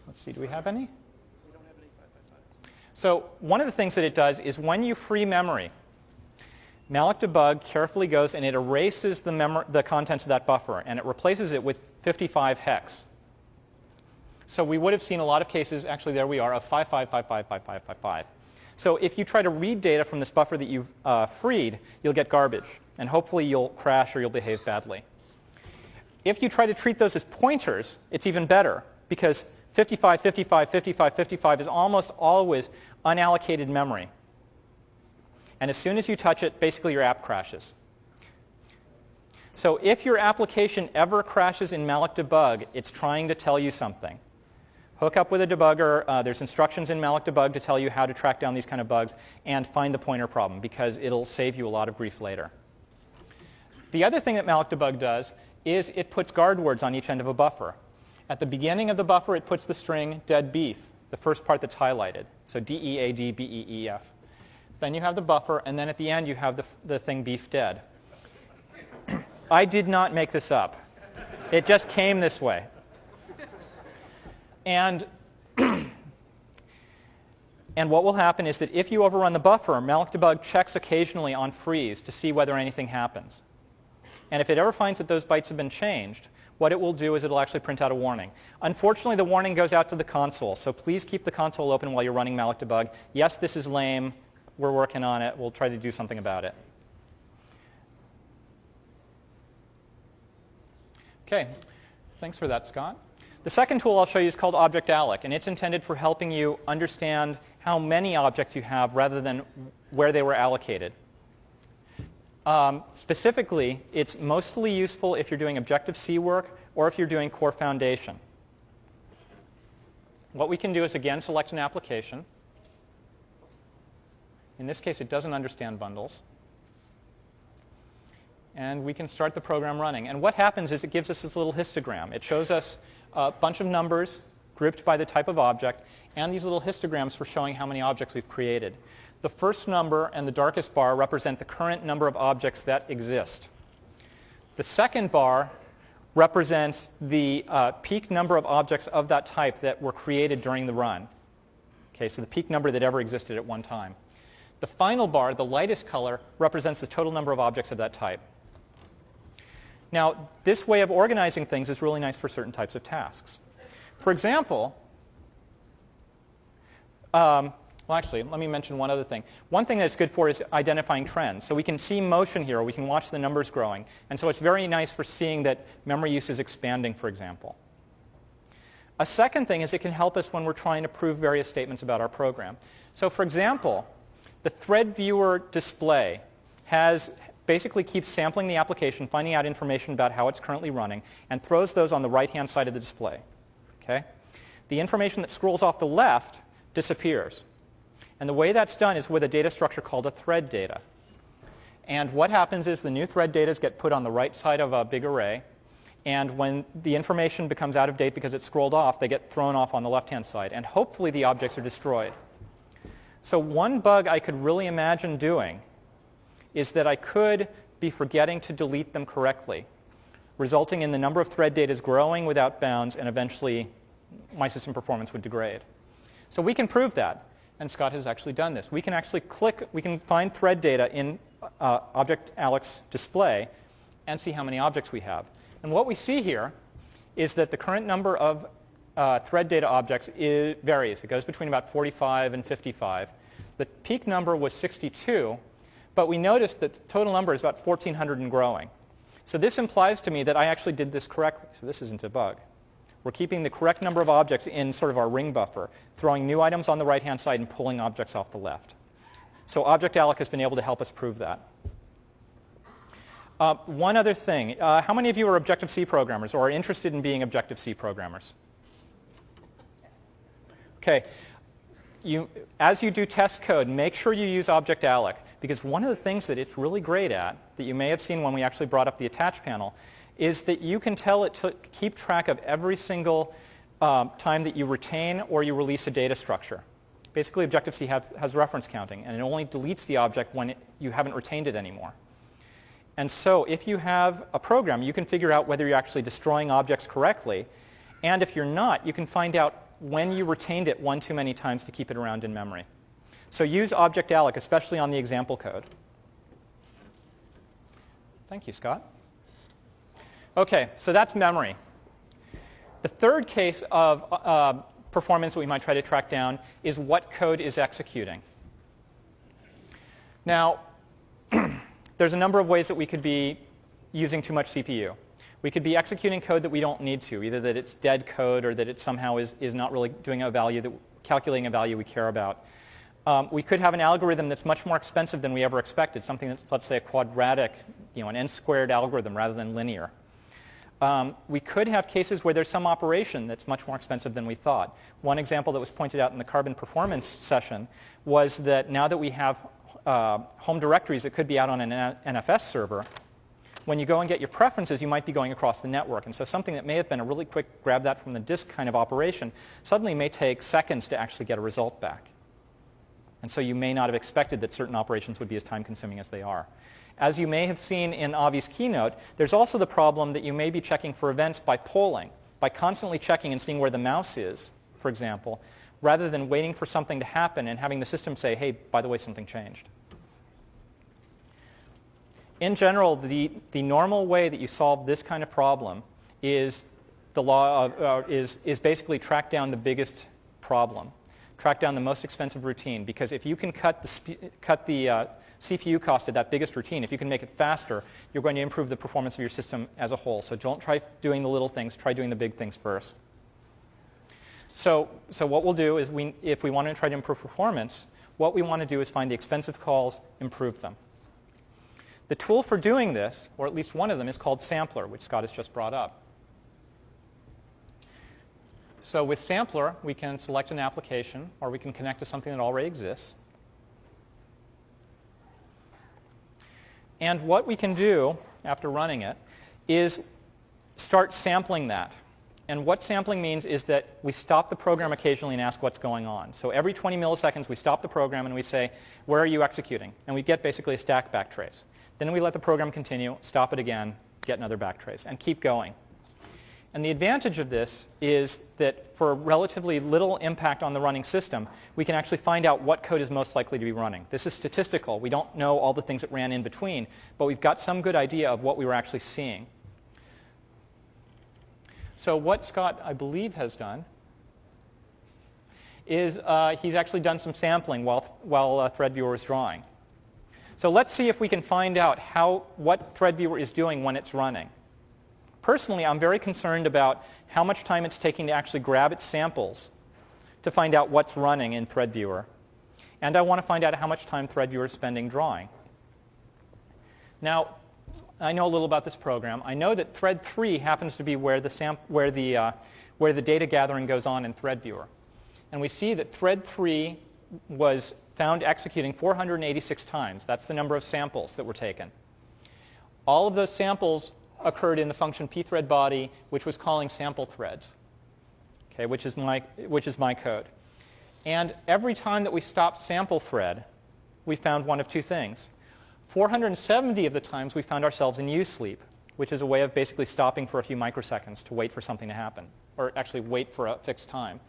Let's see, do we have any? We don't have any 555. So one of the things that it does is when you free memory, malloc debug carefully goes and it erases the contents of that buffer, and it replaces it with 55 hex. So we would have seen a lot of cases, actually there we are, of 55555555. So if you try to read data from this buffer that you've freed, you'll get garbage. And hopefully you'll crash or you'll behave badly. If you try to treat those as pointers, it's even better because 55, 55, 55, 55 is almost always unallocated memory. And as soon as you touch it, basically your app crashes. So if your application ever crashes in malloc debug, it's trying to tell you something. Hook up with a debugger. There's instructions in malloc debug to tell you how to track down these kind of bugs and find the pointer problem because it'll save you a lot of grief later. The other thing that malloc debug does is it puts guard words on each end of a buffer. At the beginning of the buffer, it puts the string dead beef, the first part that's highlighted. So D-E-A-D, B-E-E-F. Then you have the buffer, and then at the end you have the thing beef dead. I did not make this up. It just came this way. And And what will happen is that if you overrun the buffer, malloc debug checks occasionally on freeze to see whether anything happens. And if it ever finds that those bytes have been changed, what it will do is it will actually print out a warning. Unfortunately, the warning goes out to the console, so please keep the console open while you're running malloc debug. Yes, this is lame. We're working on it. We'll try to do something about it. OK, thanks for that, Scott. The second tool I'll show you is called ObjectAlloc, and it's intended for helping you understand how many objects you have rather than where they were allocated. Specifically, it's mostly useful if you're doing Objective-C work or if you're doing Core Foundation. What we can do is, again, select an application. In this case, it doesn't understand bundles. And we can start the program running. And what happens is it gives us this little histogram. It shows us a bunch of numbers grouped by the type of object, and these little histograms for showing how many objects we've created. The first number and the darkest bar represent the current number of objects that exist. The second bar represents the peak number of objects of that type that were created during the run. Okay, so the peak number that ever existed at one time. The final bar, the lightest color, represents the total number of objects of that type. Now, this way of organizing things is really nice for certain types of tasks. For example, well, actually, let me mention one other thing. One thing that it's good for is identifying trends. So we can see motion here, or we can watch the numbers growing. And so it's very nice for seeing that memory use is expanding, for example. A second thing is it can help us when we're trying to prove various statements about our program. So for example, the thread viewer display basically keeps sampling the application, finding out information about how it's currently running, and throws those on the right-hand side of the display. Okay? The information that scrolls off the left disappears. And the way that's done is with a data structure called a thread data. And what happens is the new thread data get put on the right side of a big array. And when the information becomes out of date because it's scrolled off, they get thrown off on the left-hand side. And hopefully the objects are destroyed. So one bug I could really imagine doing is that I could be forgetting to delete them correctly, resulting in the number of thread data growing without bounds, and eventually my system performance would degrade. So we can prove that. And Scott has actually done this. We can actually we can find thread data in ObjectAlloc's display and see how many objects we have. And what we see here is that the current number of thread data objects varies. It goes between about 45 and 55. The peak number was 62, but we noticed that the total number is about 1,400 and growing. So this implies to me that I actually did this correctly. So this isn't a bug. We're keeping the correct number of objects in sort of our ring buffer, throwing new items on the right-hand side and pulling objects off the left. So ObjectAlloc has been able to help us prove that. One other thing. How many of you are Objective-C programmers or are interested in being Objective-C programmers? OK. As you do test code, make sure you use ObjectAlloc, because one of the things that it's really great at, that you may have seen when we actually brought up the attach panel, is that you can tell it to keep track of every single time that you retain or you release a data structure. Basically, Objective-C has reference counting, and it only deletes the object when you haven't retained it anymore. And so if you have a program, you can figure out whether you're actually destroying objects correctly. And if you're not, you can find out when you retained it one too many times to keep it around in memory. So use ObjectAlloc, especially on the example code. Thank you, Scott. OK, so that's memory. The third case of performance that we might try to track down is what code is executing. Now, there's a number of ways that we could be using too much CPU. We could be executing code that we don't need to, either that it's dead code or that it somehow is not really doing a value, calculating a value we care about. We could have an algorithm that's much more expensive than we ever expected, something that's, let's say, a quadratic, an n-squared algorithm rather than linear. We could have cases where there's some operation that's much more expensive than we thought. One example that was pointed out in the carbon performance session was that now that we have home directories that could be out on an NFS server, when you go and get your preferences, you might be going across the network. And so something that may have been a really quick grab that from the disk kind of operation suddenly may take seconds to actually get a result back. And so you may not have expected that certain operations would be as time-consuming as they are. As you may have seen in Avi's keynote, there's also the problem that you may be checking for events by polling, by constantly checking and seeing where the mouse is, for example. rather than waiting for something to happen and having the system say, hey, by the way, something changed. In general, the normal way that you solve this kind of problem is is basically track down the biggest problem, track down the most expensive routine, because if you can cut the CPU cost of that biggest routine, if you can make it faster, you're going to improve the performance of your system as a whole. So don't try doing the little things, try doing the big things first. So what we'll do is, if we want to try to improve performance, what we want to do is find the expensive calls, improve them. The tool for doing this, or at least one of them, is called Sampler, which Scott has just brought up. So with Sampler, we can select an application, or we can connect to something that already exists. And what we can do after running it is start sampling that. And what sampling means is that we stop the program occasionally and ask what's going on. So every 20 milliseconds, we stop the program and we say, where are you executing? And we get basically a stack backtrace. Then we let the program continue, stop it again, get another backtrace, and keep going. And the advantage of this is that for relatively little impact on the running system, we can actually find out what code is most likely to be running. This is statistical. We don't know all the things that ran in between, but we've got some good idea of what we were actually seeing. So what Scott, I believe, has done is he's actually done some sampling while ThreadViewer is drawing. So let's see if we can find out what ThreadViewer is doing when it's running. Personally, I'm very concerned about how much time it's taking to actually grab its samples to find out what's running in ThreadViewer. And I want to find out how much time ThreadViewer is spending drawing. Now, I know a little about this program. I know that thread 3 happens to be where the data gathering goes on in ThreadViewer. And we see that thread 3 was found executing 486 times. That's the number of samples that were taken. All of those samples occurred in the function pthreadBody, which was calling sample threads, okay, which is my code. And every time that we stopped sample thread, we found one of two things. 470 of the times we found ourselves in U-sleep, which is a way of basically stopping for a few microseconds to wait for something to happen, or actually wait for a fixed time.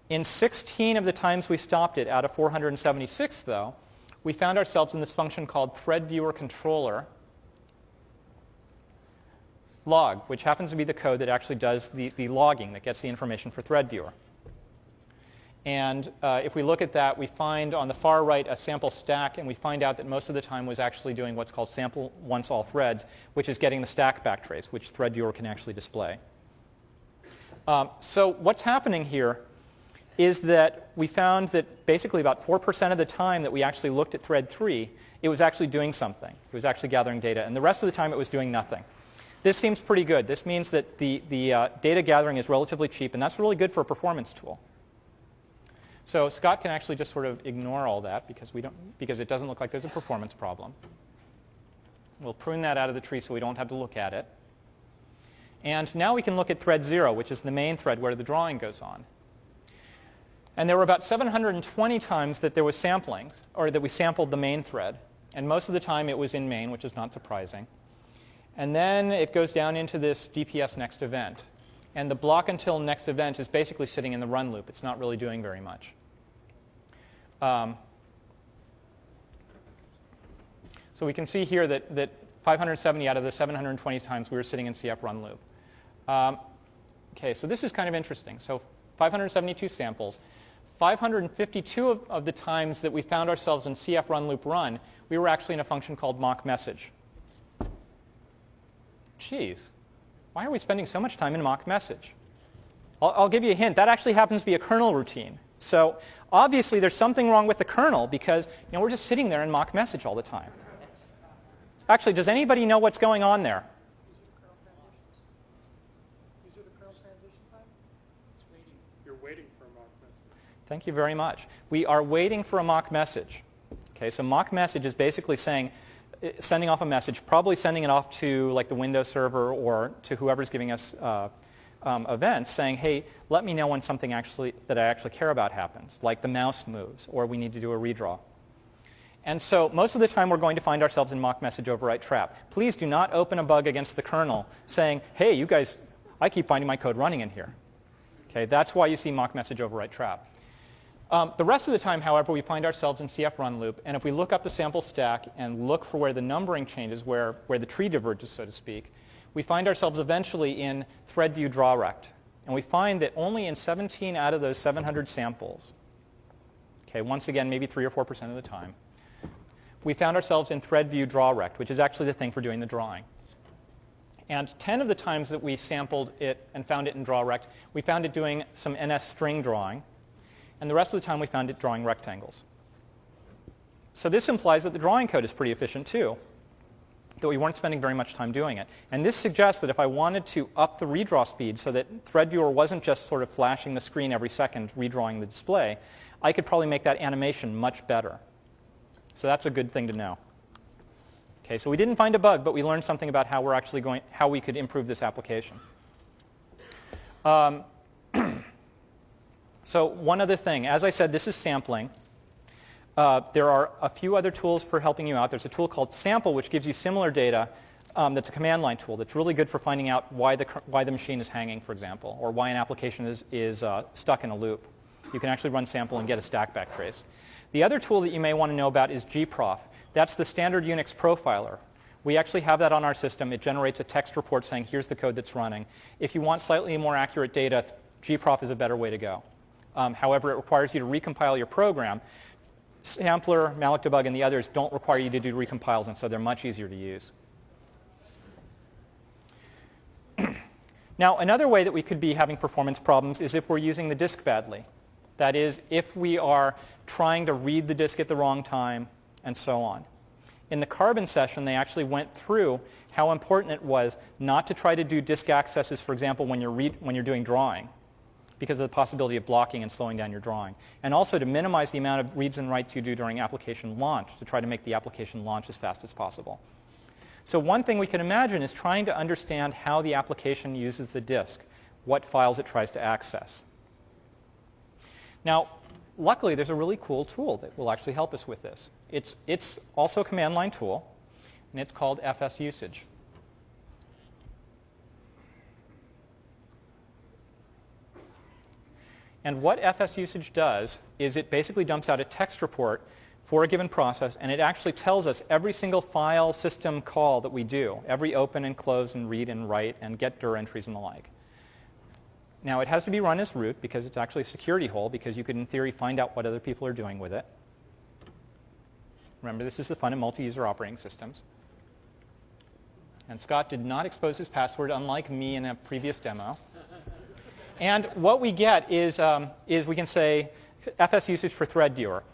In 16 of the times we stopped it out of 476, though, we found ourselves in this function called ThreadViewerController log, which happens to be the code that actually does the logging that gets the information for ThreadViewer. And if we look at that, we find on the far right a sample stack, and we find out that most of the time was actually doing what's called sample once all threads, which is getting the stack backtrace, which ThreadViewer can actually display. So what's happening here is that we found that basically about 4% of the time that we actually looked at thread 3, it was actually doing something. It was actually gathering data, and the rest of the time it was doing nothing. This seems pretty good. This means that the data gathering is relatively cheap, and that's really good for a performance tool. So Scott can actually just sort of ignore all that because it doesn't look like there's a performance problem. We'll prune that out of the tree so we don't have to look at it. And now we can look at thread 0, which is the main thread where the drawing goes on. And there were about 720 times that there was sampling, or that we sampled the main thread. And most of the time it was in main, which is not surprising. And then it goes down into this DPS next event. And the block until next event is basically sitting in the run loop. It's not really doing very much. So we can see here that 570 out of the 720 times we were sitting in CF run loop. Okay, so this is kind of interesting. So 572 samples. 552 of the times that we found ourselves in CF run loop run, we were actually in a function called mock message. Geez, why are we spending so much time in mock message? I'll give you a hint. That actually happens to be a kernel routine. So obviously there's something wrong with the kernel because we're just sitting there in mock message all the time. Actually, does anybody know what's going on there? These are the kernel transition time? It's waiting. You're waiting for a mock message. Thank you very much. We are waiting for a mock message. Okay, so mock message is basically saying, sending off a message, probably sending it off to like the Windows server or to whoever's giving us events, saying, hey, let me know when something that I actually care about happens, like the mouse moves or we need to do a redraw. And so most of the time we're going to find ourselves in mock message overwrite trap. Please do not open a bug against the kernel saying, hey, you guys, I keep finding my code running in here. Okay, that's why you see mock message overwrite trap. The rest of the time, however, we find ourselves in CF run loop, and if we look up the sample stack and look for where the numbering changes, where the tree diverges, so to speak, we find ourselves eventually in thread view draw rect. And we find that only in 17 out of those 700 samples, okay, once again, maybe 3 or 4% of the time, we found ourselves in thread view draw rect, which is actually the thing for doing the drawing. And 10 of the times that we sampled it and found it in draw rect, we found it doing some NS string drawing. And the rest of the time we found it drawing rectangles. So this implies that the drawing code is pretty efficient too, that we weren't spending very much time doing it. And this suggests that if I wanted to up the redraw speed so that thread viewer wasn't just sort of flashing the screen every second, redrawing the display, I could probably make that animation much better. So that's a good thing to know. Okay, so we didn't find a bug, but we learned something about how how we could improve this application. So one other thing, as I said, this is sampling. There are a few other tools for helping you out. There's a tool called Sample, which gives you similar data. That's a command line tool that's really good for finding out why the machine is hanging, for example, or why an application is stuck in a loop. You can actually run Sample and get a stack backtrace. The other tool that you may want to know about is gprof. That's the standard Unix profiler. We actually have that on our system. It generates a text report saying, here's the code that's running. If you want slightly more accurate data, gprof is a better way to go. However, it requires you to recompile your program. Sampler, malloc debug, and the others don't require you to do recompiles, and so they're much easier to use. Now, another way that we could be having performance problems is if we're using the disk badly. That is, if we are trying to read the disk at the wrong time, and so on. In the Carbon session, they actually went through how important it was not to try to do disk accesses, for example, when you're doing drawing, because of the possibility of blocking and slowing down your drawing. And also to minimize the amount of reads and writes you do during application launch, to try to make the application launch as fast as possible. So one thing we can imagine is trying to understand how the application uses the disk, what files it tries to access. Now, luckily, there's a really cool tool that will actually help us with this. It's also a command line tool, and it's called FS usage. And what FS usage does is it basically dumps out a text report for a given process, and it actually tells us every single file system call that we do, every open and close and read and write and get dir entries and the like. Now, it has to be run as root because it's actually a security hole, because you could, in theory, find out what other people are doing with it. Remember, this is the fun of multi-user operating systems. And Scott did not expose his password, unlike me in a previous demo. And what we get is we can say FS usage for thread viewer.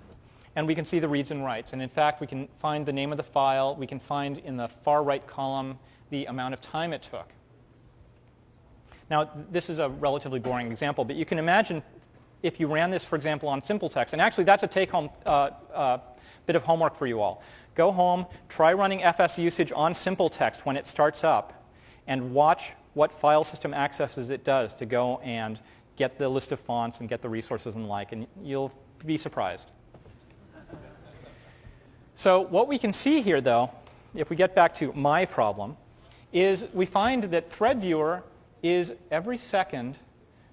And we can see the reads and writes. And in fact, we can find the name of the file. We can find in the far right column the amount of time it took. Now, this is a relatively boring example, but you can imagine if you ran this, for example, on simple text. And actually, that's a take-home bit of homework for you all. Go home, try running FS usage on simple text when it starts up, and watch what file system accesses it does to go and get the list of fonts and get the resources and the like, and you'll be surprised. So what we can see here, though, if we get back to my problem, is we find that thread viewer is every second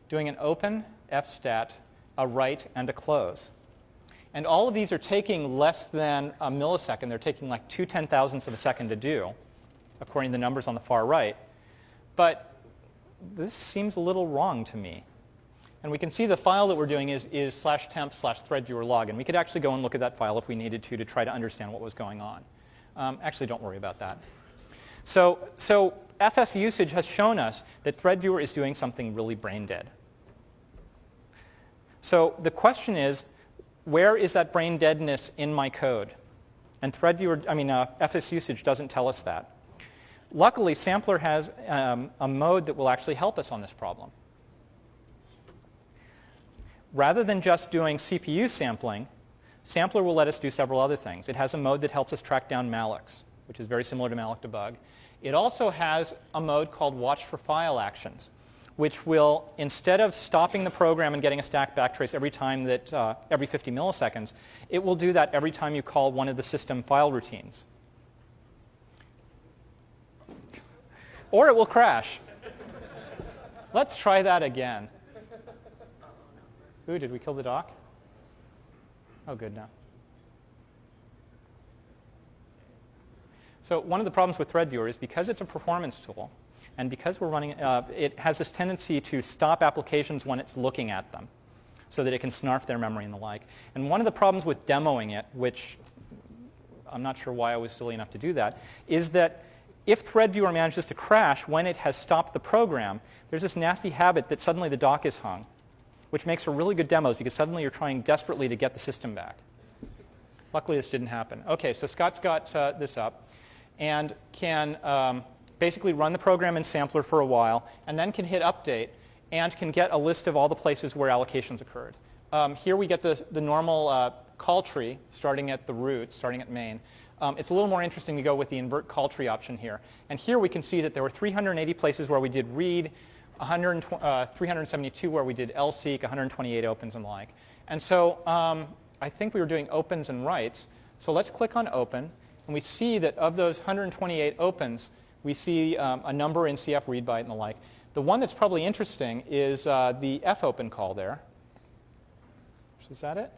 doing an open, fstat, a write, and a close. And all of these are taking less than a millisecond. They're taking like 2/10,000ths of a second to do, according to the numbers on the far right. But this seems a little wrong to me. And we can see the file that we're doing is /temp/threadviewerlog. And we could actually go and look at that file if we needed to try to understand what was going on. Actually, don't worry about that. So FS usage has shown us that threadviewer is doing something really brain dead. So the question is, where is that brain deadness in my code? And FS usage doesn't tell us that. Luckily, Sampler has a mode that will actually help us on this problem. Rather than just doing CPU sampling, Sampler will let us do several other things. It has a mode that helps us track down mallocs, which is very similar to malloc debug. It also has a mode called watch for file actions, which will, instead of stopping the program and getting a stack backtrace every time that, every 50 milliseconds, it will do that every time you call one of the system file routines. Or it will crash. Let's try that again. Ooh, did we kill the dock? Oh, good, no. So one of the problems with Thread Viewer is because it's a performance tool, and because we're running, it has this tendency to stop applications when it's looking at them, so that it can snarf their memory and the like. And one of the problems with demoing it, which I'm not sure why I was silly enough to do that, is that if Thread Viewer manages to crash when it has stopped the program, there's this nasty habit that suddenly the dock is hung, which makes for really good demos because suddenly you're trying desperately to get the system back. Luckily, this didn't happen. OK, so Scott's got this up and can basically run the program in sampler for a while, and then can hit update and can get a list of all the places where allocations occurred. Here we get the normal call tree starting at the root, starting at main. It's a little more interesting to go with the invert call tree option here. And here we can see that there were 380 places where we did read, 372 where we did lseek, 128 opens and the like. And so I think we were doing opens and writes. So let's click on open. And we see that of those 128 opens, we see a number in CF read byte and the like. The one that's probably interesting is the fopen call there. Is that it?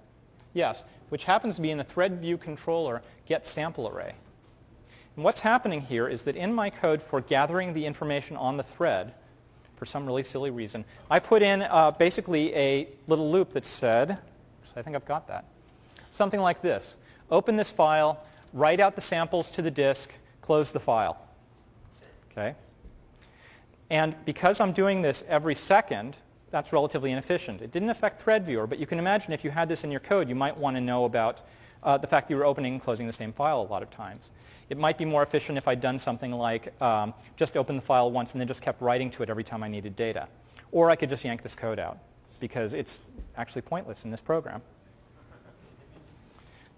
Yes, which happens to be in the thread view controller get sample array. And what's happening here is that in my code for gathering the information on the thread, for some really silly reason, I put in basically a little loop that said, so I think I've got that, something like this. Open this file, write out the samples to the disk, close the file. Okay? And because I'm doing this every second, that's relatively inefficient. It didn't affect Thread Viewer, but you can imagine if you had this in your code, you might want to know about the fact that you were opening and closing the same file a lot of times. It might be more efficient if I'd done something like just open the file once and then just kept writing to it every time I needed data. Or I could just yank this code out, because it's actually pointless in this program.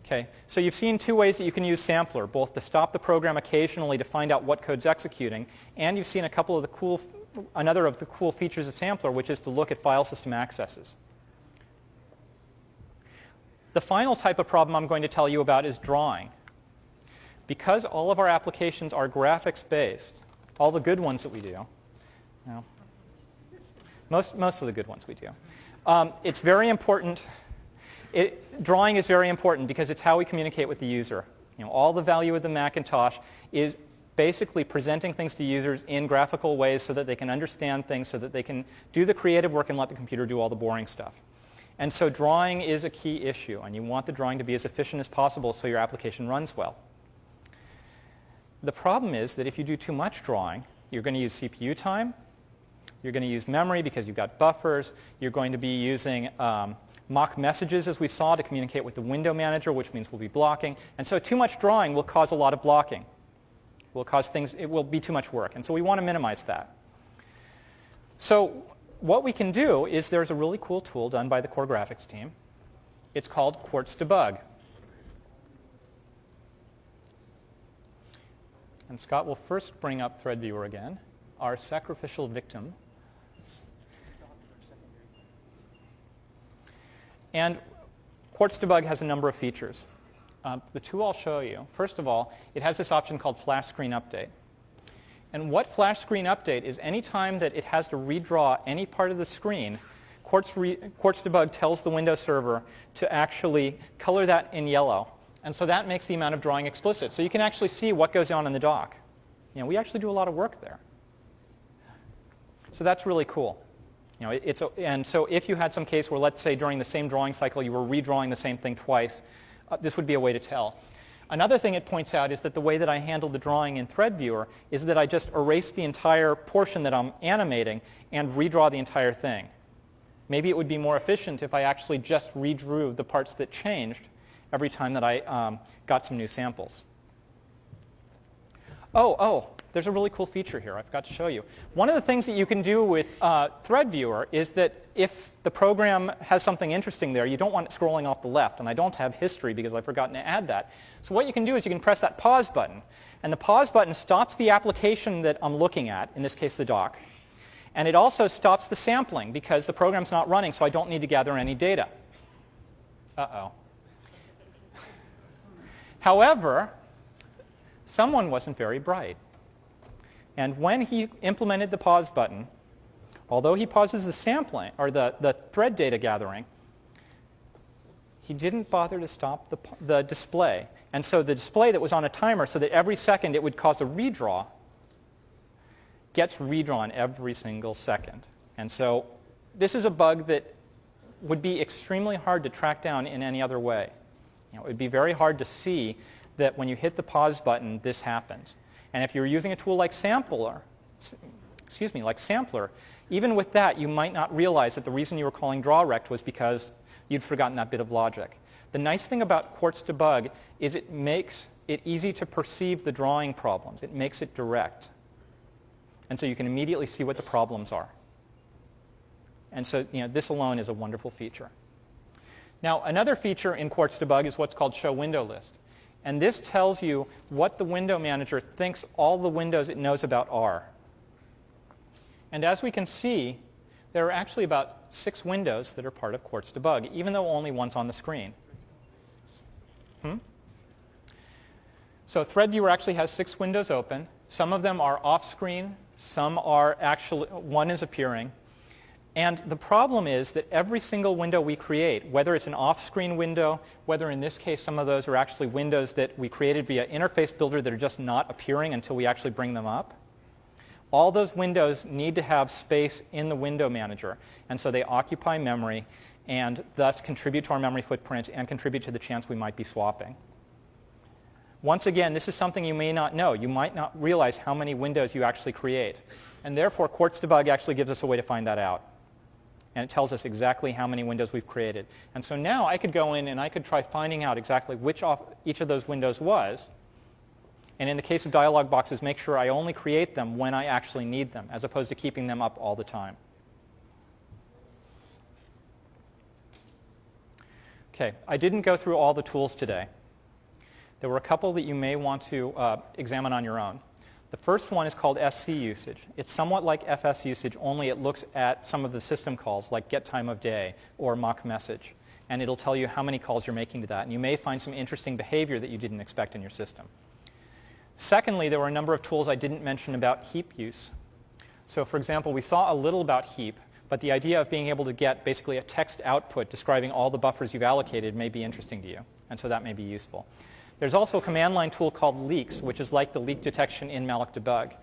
Okay, so you've seen two ways that you can use sampler, both to stop the program occasionally to find out what code's executing, and you've seen a couple of the another of the cool features of sampler, which is to look at file system accesses. The final type of problem I'm going to tell you about is drawing. Because all of our applications are graphics-based, all the good ones that we do, no, most of the good ones we do, it's very important. Drawing is very important because it's how we communicate with the user. All the value of the Macintosh is basically presenting things to users in graphical ways so that they can understand things, so that they can do the creative work and let the computer do all the boring stuff. And so drawing is a key issue, and you want the drawing to be as efficient as possible so your application runs well. The problem is that if you do too much drawing, you're going to use CPU time, you're going to use memory because you've got buffers, you're going to be using mock messages, as we saw, to communicate with the window manager, which means we'll be blocking. And so too much drawing will cause a lot of blocking. It will be too much work. And so we want to minimize that. So what we can do is there's a really cool tool done by the core graphics team. It's called Quartz Debug. And Scott will first bring up Thread Viewer again, our sacrificial victim. And Quartz Debug has a number of features. The two I'll show you. First of all, it has this option called Flash Screen Update. And what Flash Screen Update is, any time that it has to redraw any part of the screen, Quartz Debug tells the Windows server to actually color that in yellow. And so that makes the amount of drawing explicit. So you can actually see what goes on in the dock. We actually do a lot of work there. So that's really cool. And so if you had some case where, let's say, during the same drawing cycle you were redrawing the same thing twice, this would be a way to tell. Another thing it points out is that the way that I handle the drawing in Thread Viewer is that I just erase the entire portion that I'm animating and redraw the entire thing. Maybe it would be more efficient if I actually just redrew the parts that changed every time that I got some new samples. Oh, there's a really cool feature here I forgot to show you. One of the things that you can do with Thread Viewer is that if the program has something interesting there, you don't want it scrolling off the left. And I don't have history because I've forgotten to add that. So what you can do is you can press that pause button. And the pause button stops the application that I'm looking at, in this case the dock. And it also stops the sampling because the program's not running, so I don't need to gather any data. Uh-oh. However, someone wasn't very bright. And when he implemented the pause button, although he pauses the sampling, or the thread data gathering, he didn't bother to stop the display. And so the display that was on a timer so that every second it would cause a redraw gets redrawn every single second. And so this is a bug that would be extremely hard to track down in any other way. It would be very hard to see that when you hit the pause button, this happens. And if you're using a tool like Sampler, even with that, you might not realize that the reason you were calling drawRect was because you'd forgotten that bit of logic. The nice thing about Quartz Debug is it makes it easy to perceive the drawing problems. It makes it direct. And so you can immediately see what the problems are. And so this alone is a wonderful feature. Now, another feature in Quartz Debug is what's called Show Window List. And this tells you what the window manager thinks all the windows it knows about are. And as we can see, there are actually about 6 windows that are part of Quartz Debug, even though only one's on the screen. So ThreadViewer actually has 6 windows open. Some of them are off-screen. Some are actually, one is appearing. And the problem is that every single window we create, whether it's an off-screen window, whether in this case some of those are actually windows that we created via Interface Builder that are just not appearing until we actually bring them up, all those windows need to have space in the window manager. And so they occupy memory and thus contribute to our memory footprint and contribute to the chance we might be swapping. Once again, this is something you may not know. You might not realize how many windows you actually create. And therefore, Quartz Debug actually gives us a way to find that out. And it tells us exactly how many windows we've created. And so now I could go in and I could try finding out exactly which each of those windows was. And in the case of dialog boxes, make sure I only create them when I actually need them, as opposed to keeping them up all the time. Okay, I didn't go through all the tools today. There were a couple that you may want to examine on your own. The first one is called SC usage. It's somewhat like FS usage, only it looks at some of the system calls, like get time of day or mock message. And it'll tell you how many calls you're making to that. And you may find some interesting behavior that you didn't expect in your system. Secondly, there were a number of tools I didn't mention about heap use. So for example, we saw a little about heap, but the idea of being able to get basically a text output describing all the buffers you've allocated may be interesting to you. And so that may be useful. There's also a command line tool called leaks, which is like the leak detection in malloc debug.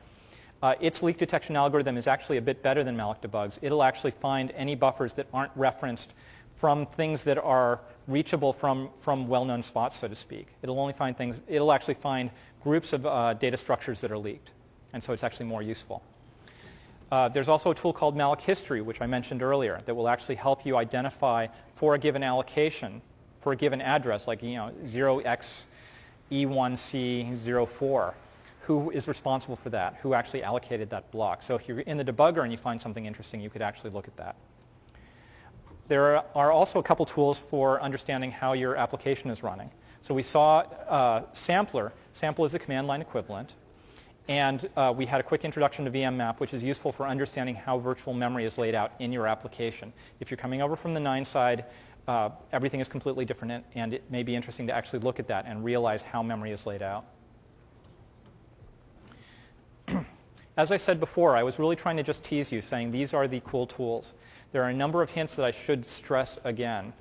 Its leak detection algorithm is actually a bit better than malloc debug's. It'll actually find any buffers that aren't referenced from things that are reachable from well-known spots, so to speak. It'll actually find groups of data structures that are leaked. And so it's actually more useful. There's also a tool called malloc history, which I mentioned earlier, that will actually help you identify for a given allocation, for a given address, like 0xe1c04, who is responsible for that, who actually allocated that block. So if you're in the debugger and you find something interesting, you could actually look at that. There are also a couple tools for understanding how your application is running. So we saw Sampler. Sample is the command line equivalent. And we had a quick introduction to VMMap, which is useful for understanding how virtual memory is laid out in your application. If you're coming over from the 9 side, everything is completely different, and it may be interesting to actually look at that and realize how memory is laid out. As I said before, I was really trying to just tease you, saying these are the cool tools. There are a number of hints that I should stress again,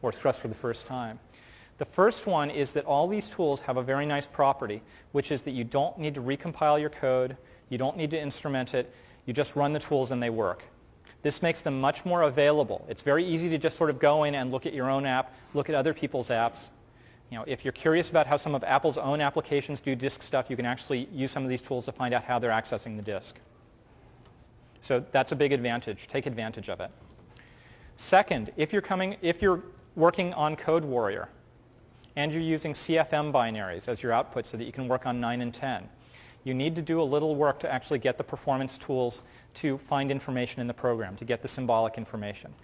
or stress for the first time. The first one is that all these tools have a very nice property, which is that you don't need to recompile your code, you don't need to instrument it, you just run the tools and they work. This makes them much more available. It's very easy to just sort of go in and look at your own app, look at other people's apps. If you're curious about how some of Apple's own applications do disk stuff, you can actually use some of these tools to find out how they're accessing the disk. So that's a big advantage. Take advantage of it. Second, if you're working on Code Warrior and you're using CFM binaries as your output so that you can work on 9 and 10, you need to do a little work to actually get the performance tools to find information in the program, to get the symbolic information.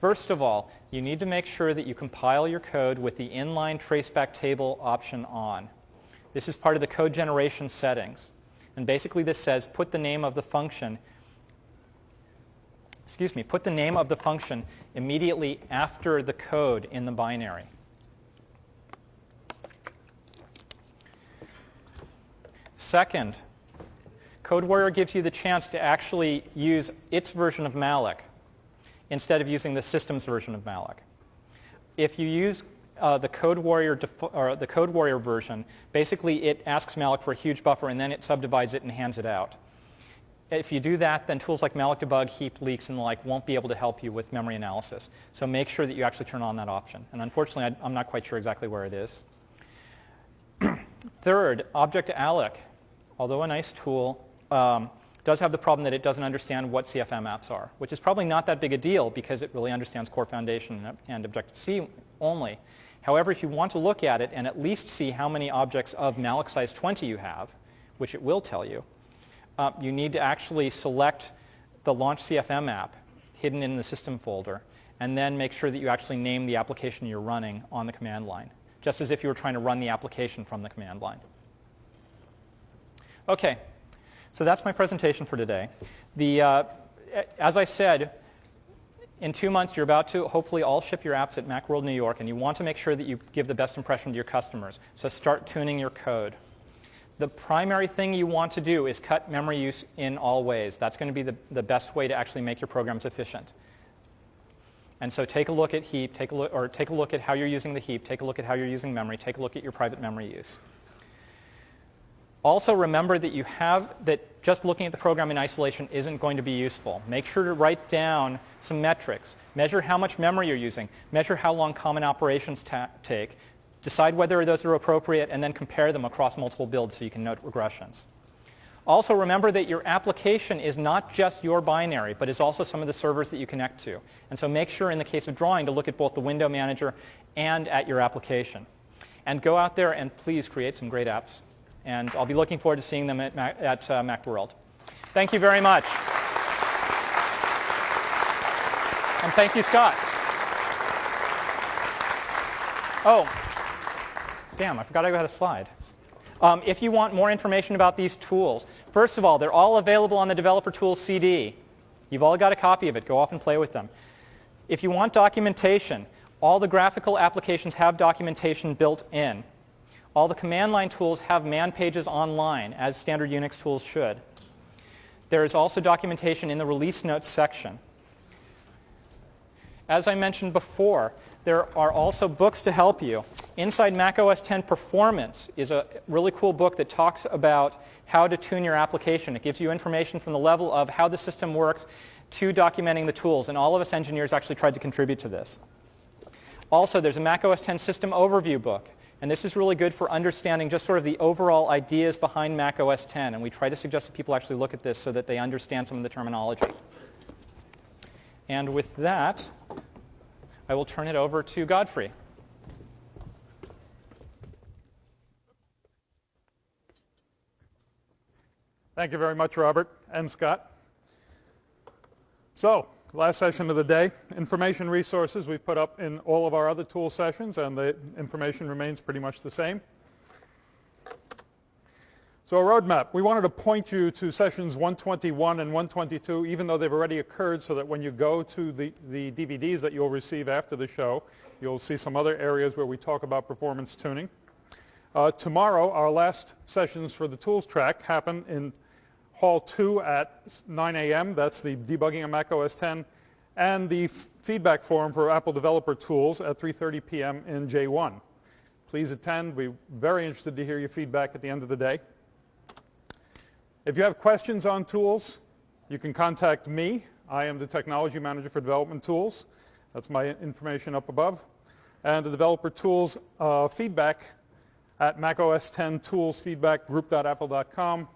First of all, you need to make sure that you compile your code with the inline traceback table option on. This is part of the code generation settings. And basically this says put the name of the function immediately after the code in the binary. Second, Code Warrior gives you the chance to actually use its version of malloc instead of using the system's version of malloc. if you use the Code Warrior version, basically it asks malloc for a huge buffer and then it subdivides it and hands it out. If you do that, then tools like malloc debug, heap leaks, and the like won't be able to help you with memory analysis. So make sure that you actually turn on that option. And unfortunately, I'm not quite sure exactly where it is. Third, Object-alloc, although a nice tool, does have the problem that it doesn't understand what CFM apps are, which is probably not that big a deal because it really understands Core Foundation and Objective-C only. However, if you want to look at it and at least see how many objects of malloc size 20 you have, which it will tell you, you need to actually select the Launch CFM app hidden in the system folder and then make sure that you actually name the application you're running on the command line, just as if you were trying to run the application from the command line. Okay, so that's my presentation for today. As I said, in 2 months, you're about to hopefully all ship your apps at Macworld New York, and you want to make sure that you give the best impression to your customers. So start tuning your code. The primary thing you want to do is cut memory use in all ways. That's going to be the best way to actually make your programs efficient. And so take a look at heap, take a look at how you're using the heap, take a look at how you're using memory, take a look at your private memory use. Also remember that just looking at the program in isolation isn't going to be useful. Make sure to write down some metrics. Measure how much memory you're using. Measure how long common operations take. Decide whether those are appropriate and then compare them across multiple builds so you can note regressions. Also remember that your application is not just your binary, but is also some of the servers that you connect to. And so make sure in the case of drawing to look at both the window manager and at your application. And go out there and please create some great apps. And I'll be looking forward to seeing them at Macworld. Thank you very much. And thank you, Scott. Oh, damn, I forgot I had a slide. If you want more information about these tools, first of all, they're all available on the Developer Tools CD. You've all got a copy of it. Go off and play with them. If you want documentation, all the graphical applications have documentation built in. All the command line tools have man pages online, as standard Unix tools should. There is also documentation in the release notes section. As I mentioned before, there are also books to help you. Inside Mac OS X Performance is a really cool book that talks about how to tune your application. It gives you information from the level of how the system works to documenting the tools, and all of us engineers actually tried to contribute to this. Also, there's a Mac OS X System Overview book. And this is really good for understanding just sort of the overall ideas behind Mac OS X. And we try to suggest that people actually look at this so that they understand some of the terminology. And with that, I will turn it over to Godfrey. Thank you very much, Robert and Scott. So, last session of the day, information resources we've put up in all of our other tool sessions, and the information remains pretty much the same. So a roadmap. We wanted to point you to sessions 121 and 122, even though they've already occurred, so that when you go to the DVDs that you'll receive after the show, you'll see some other areas where we talk about performance tuning. Tomorrow, our last sessions for the tools track happen in Hall 2 at 9 a.m. That's the debugging of Mac OS X, and the feedback forum for Apple Developer Tools at 3:30 p.m. in J1. Please attend. We're very interested to hear your feedback at the end of the day. If you have questions on tools, you can contact me. I am the Technology Manager for Development Tools. That's my information up above. And the Developer Tools feedback at Mac OS X Tools feedback group.apple.com.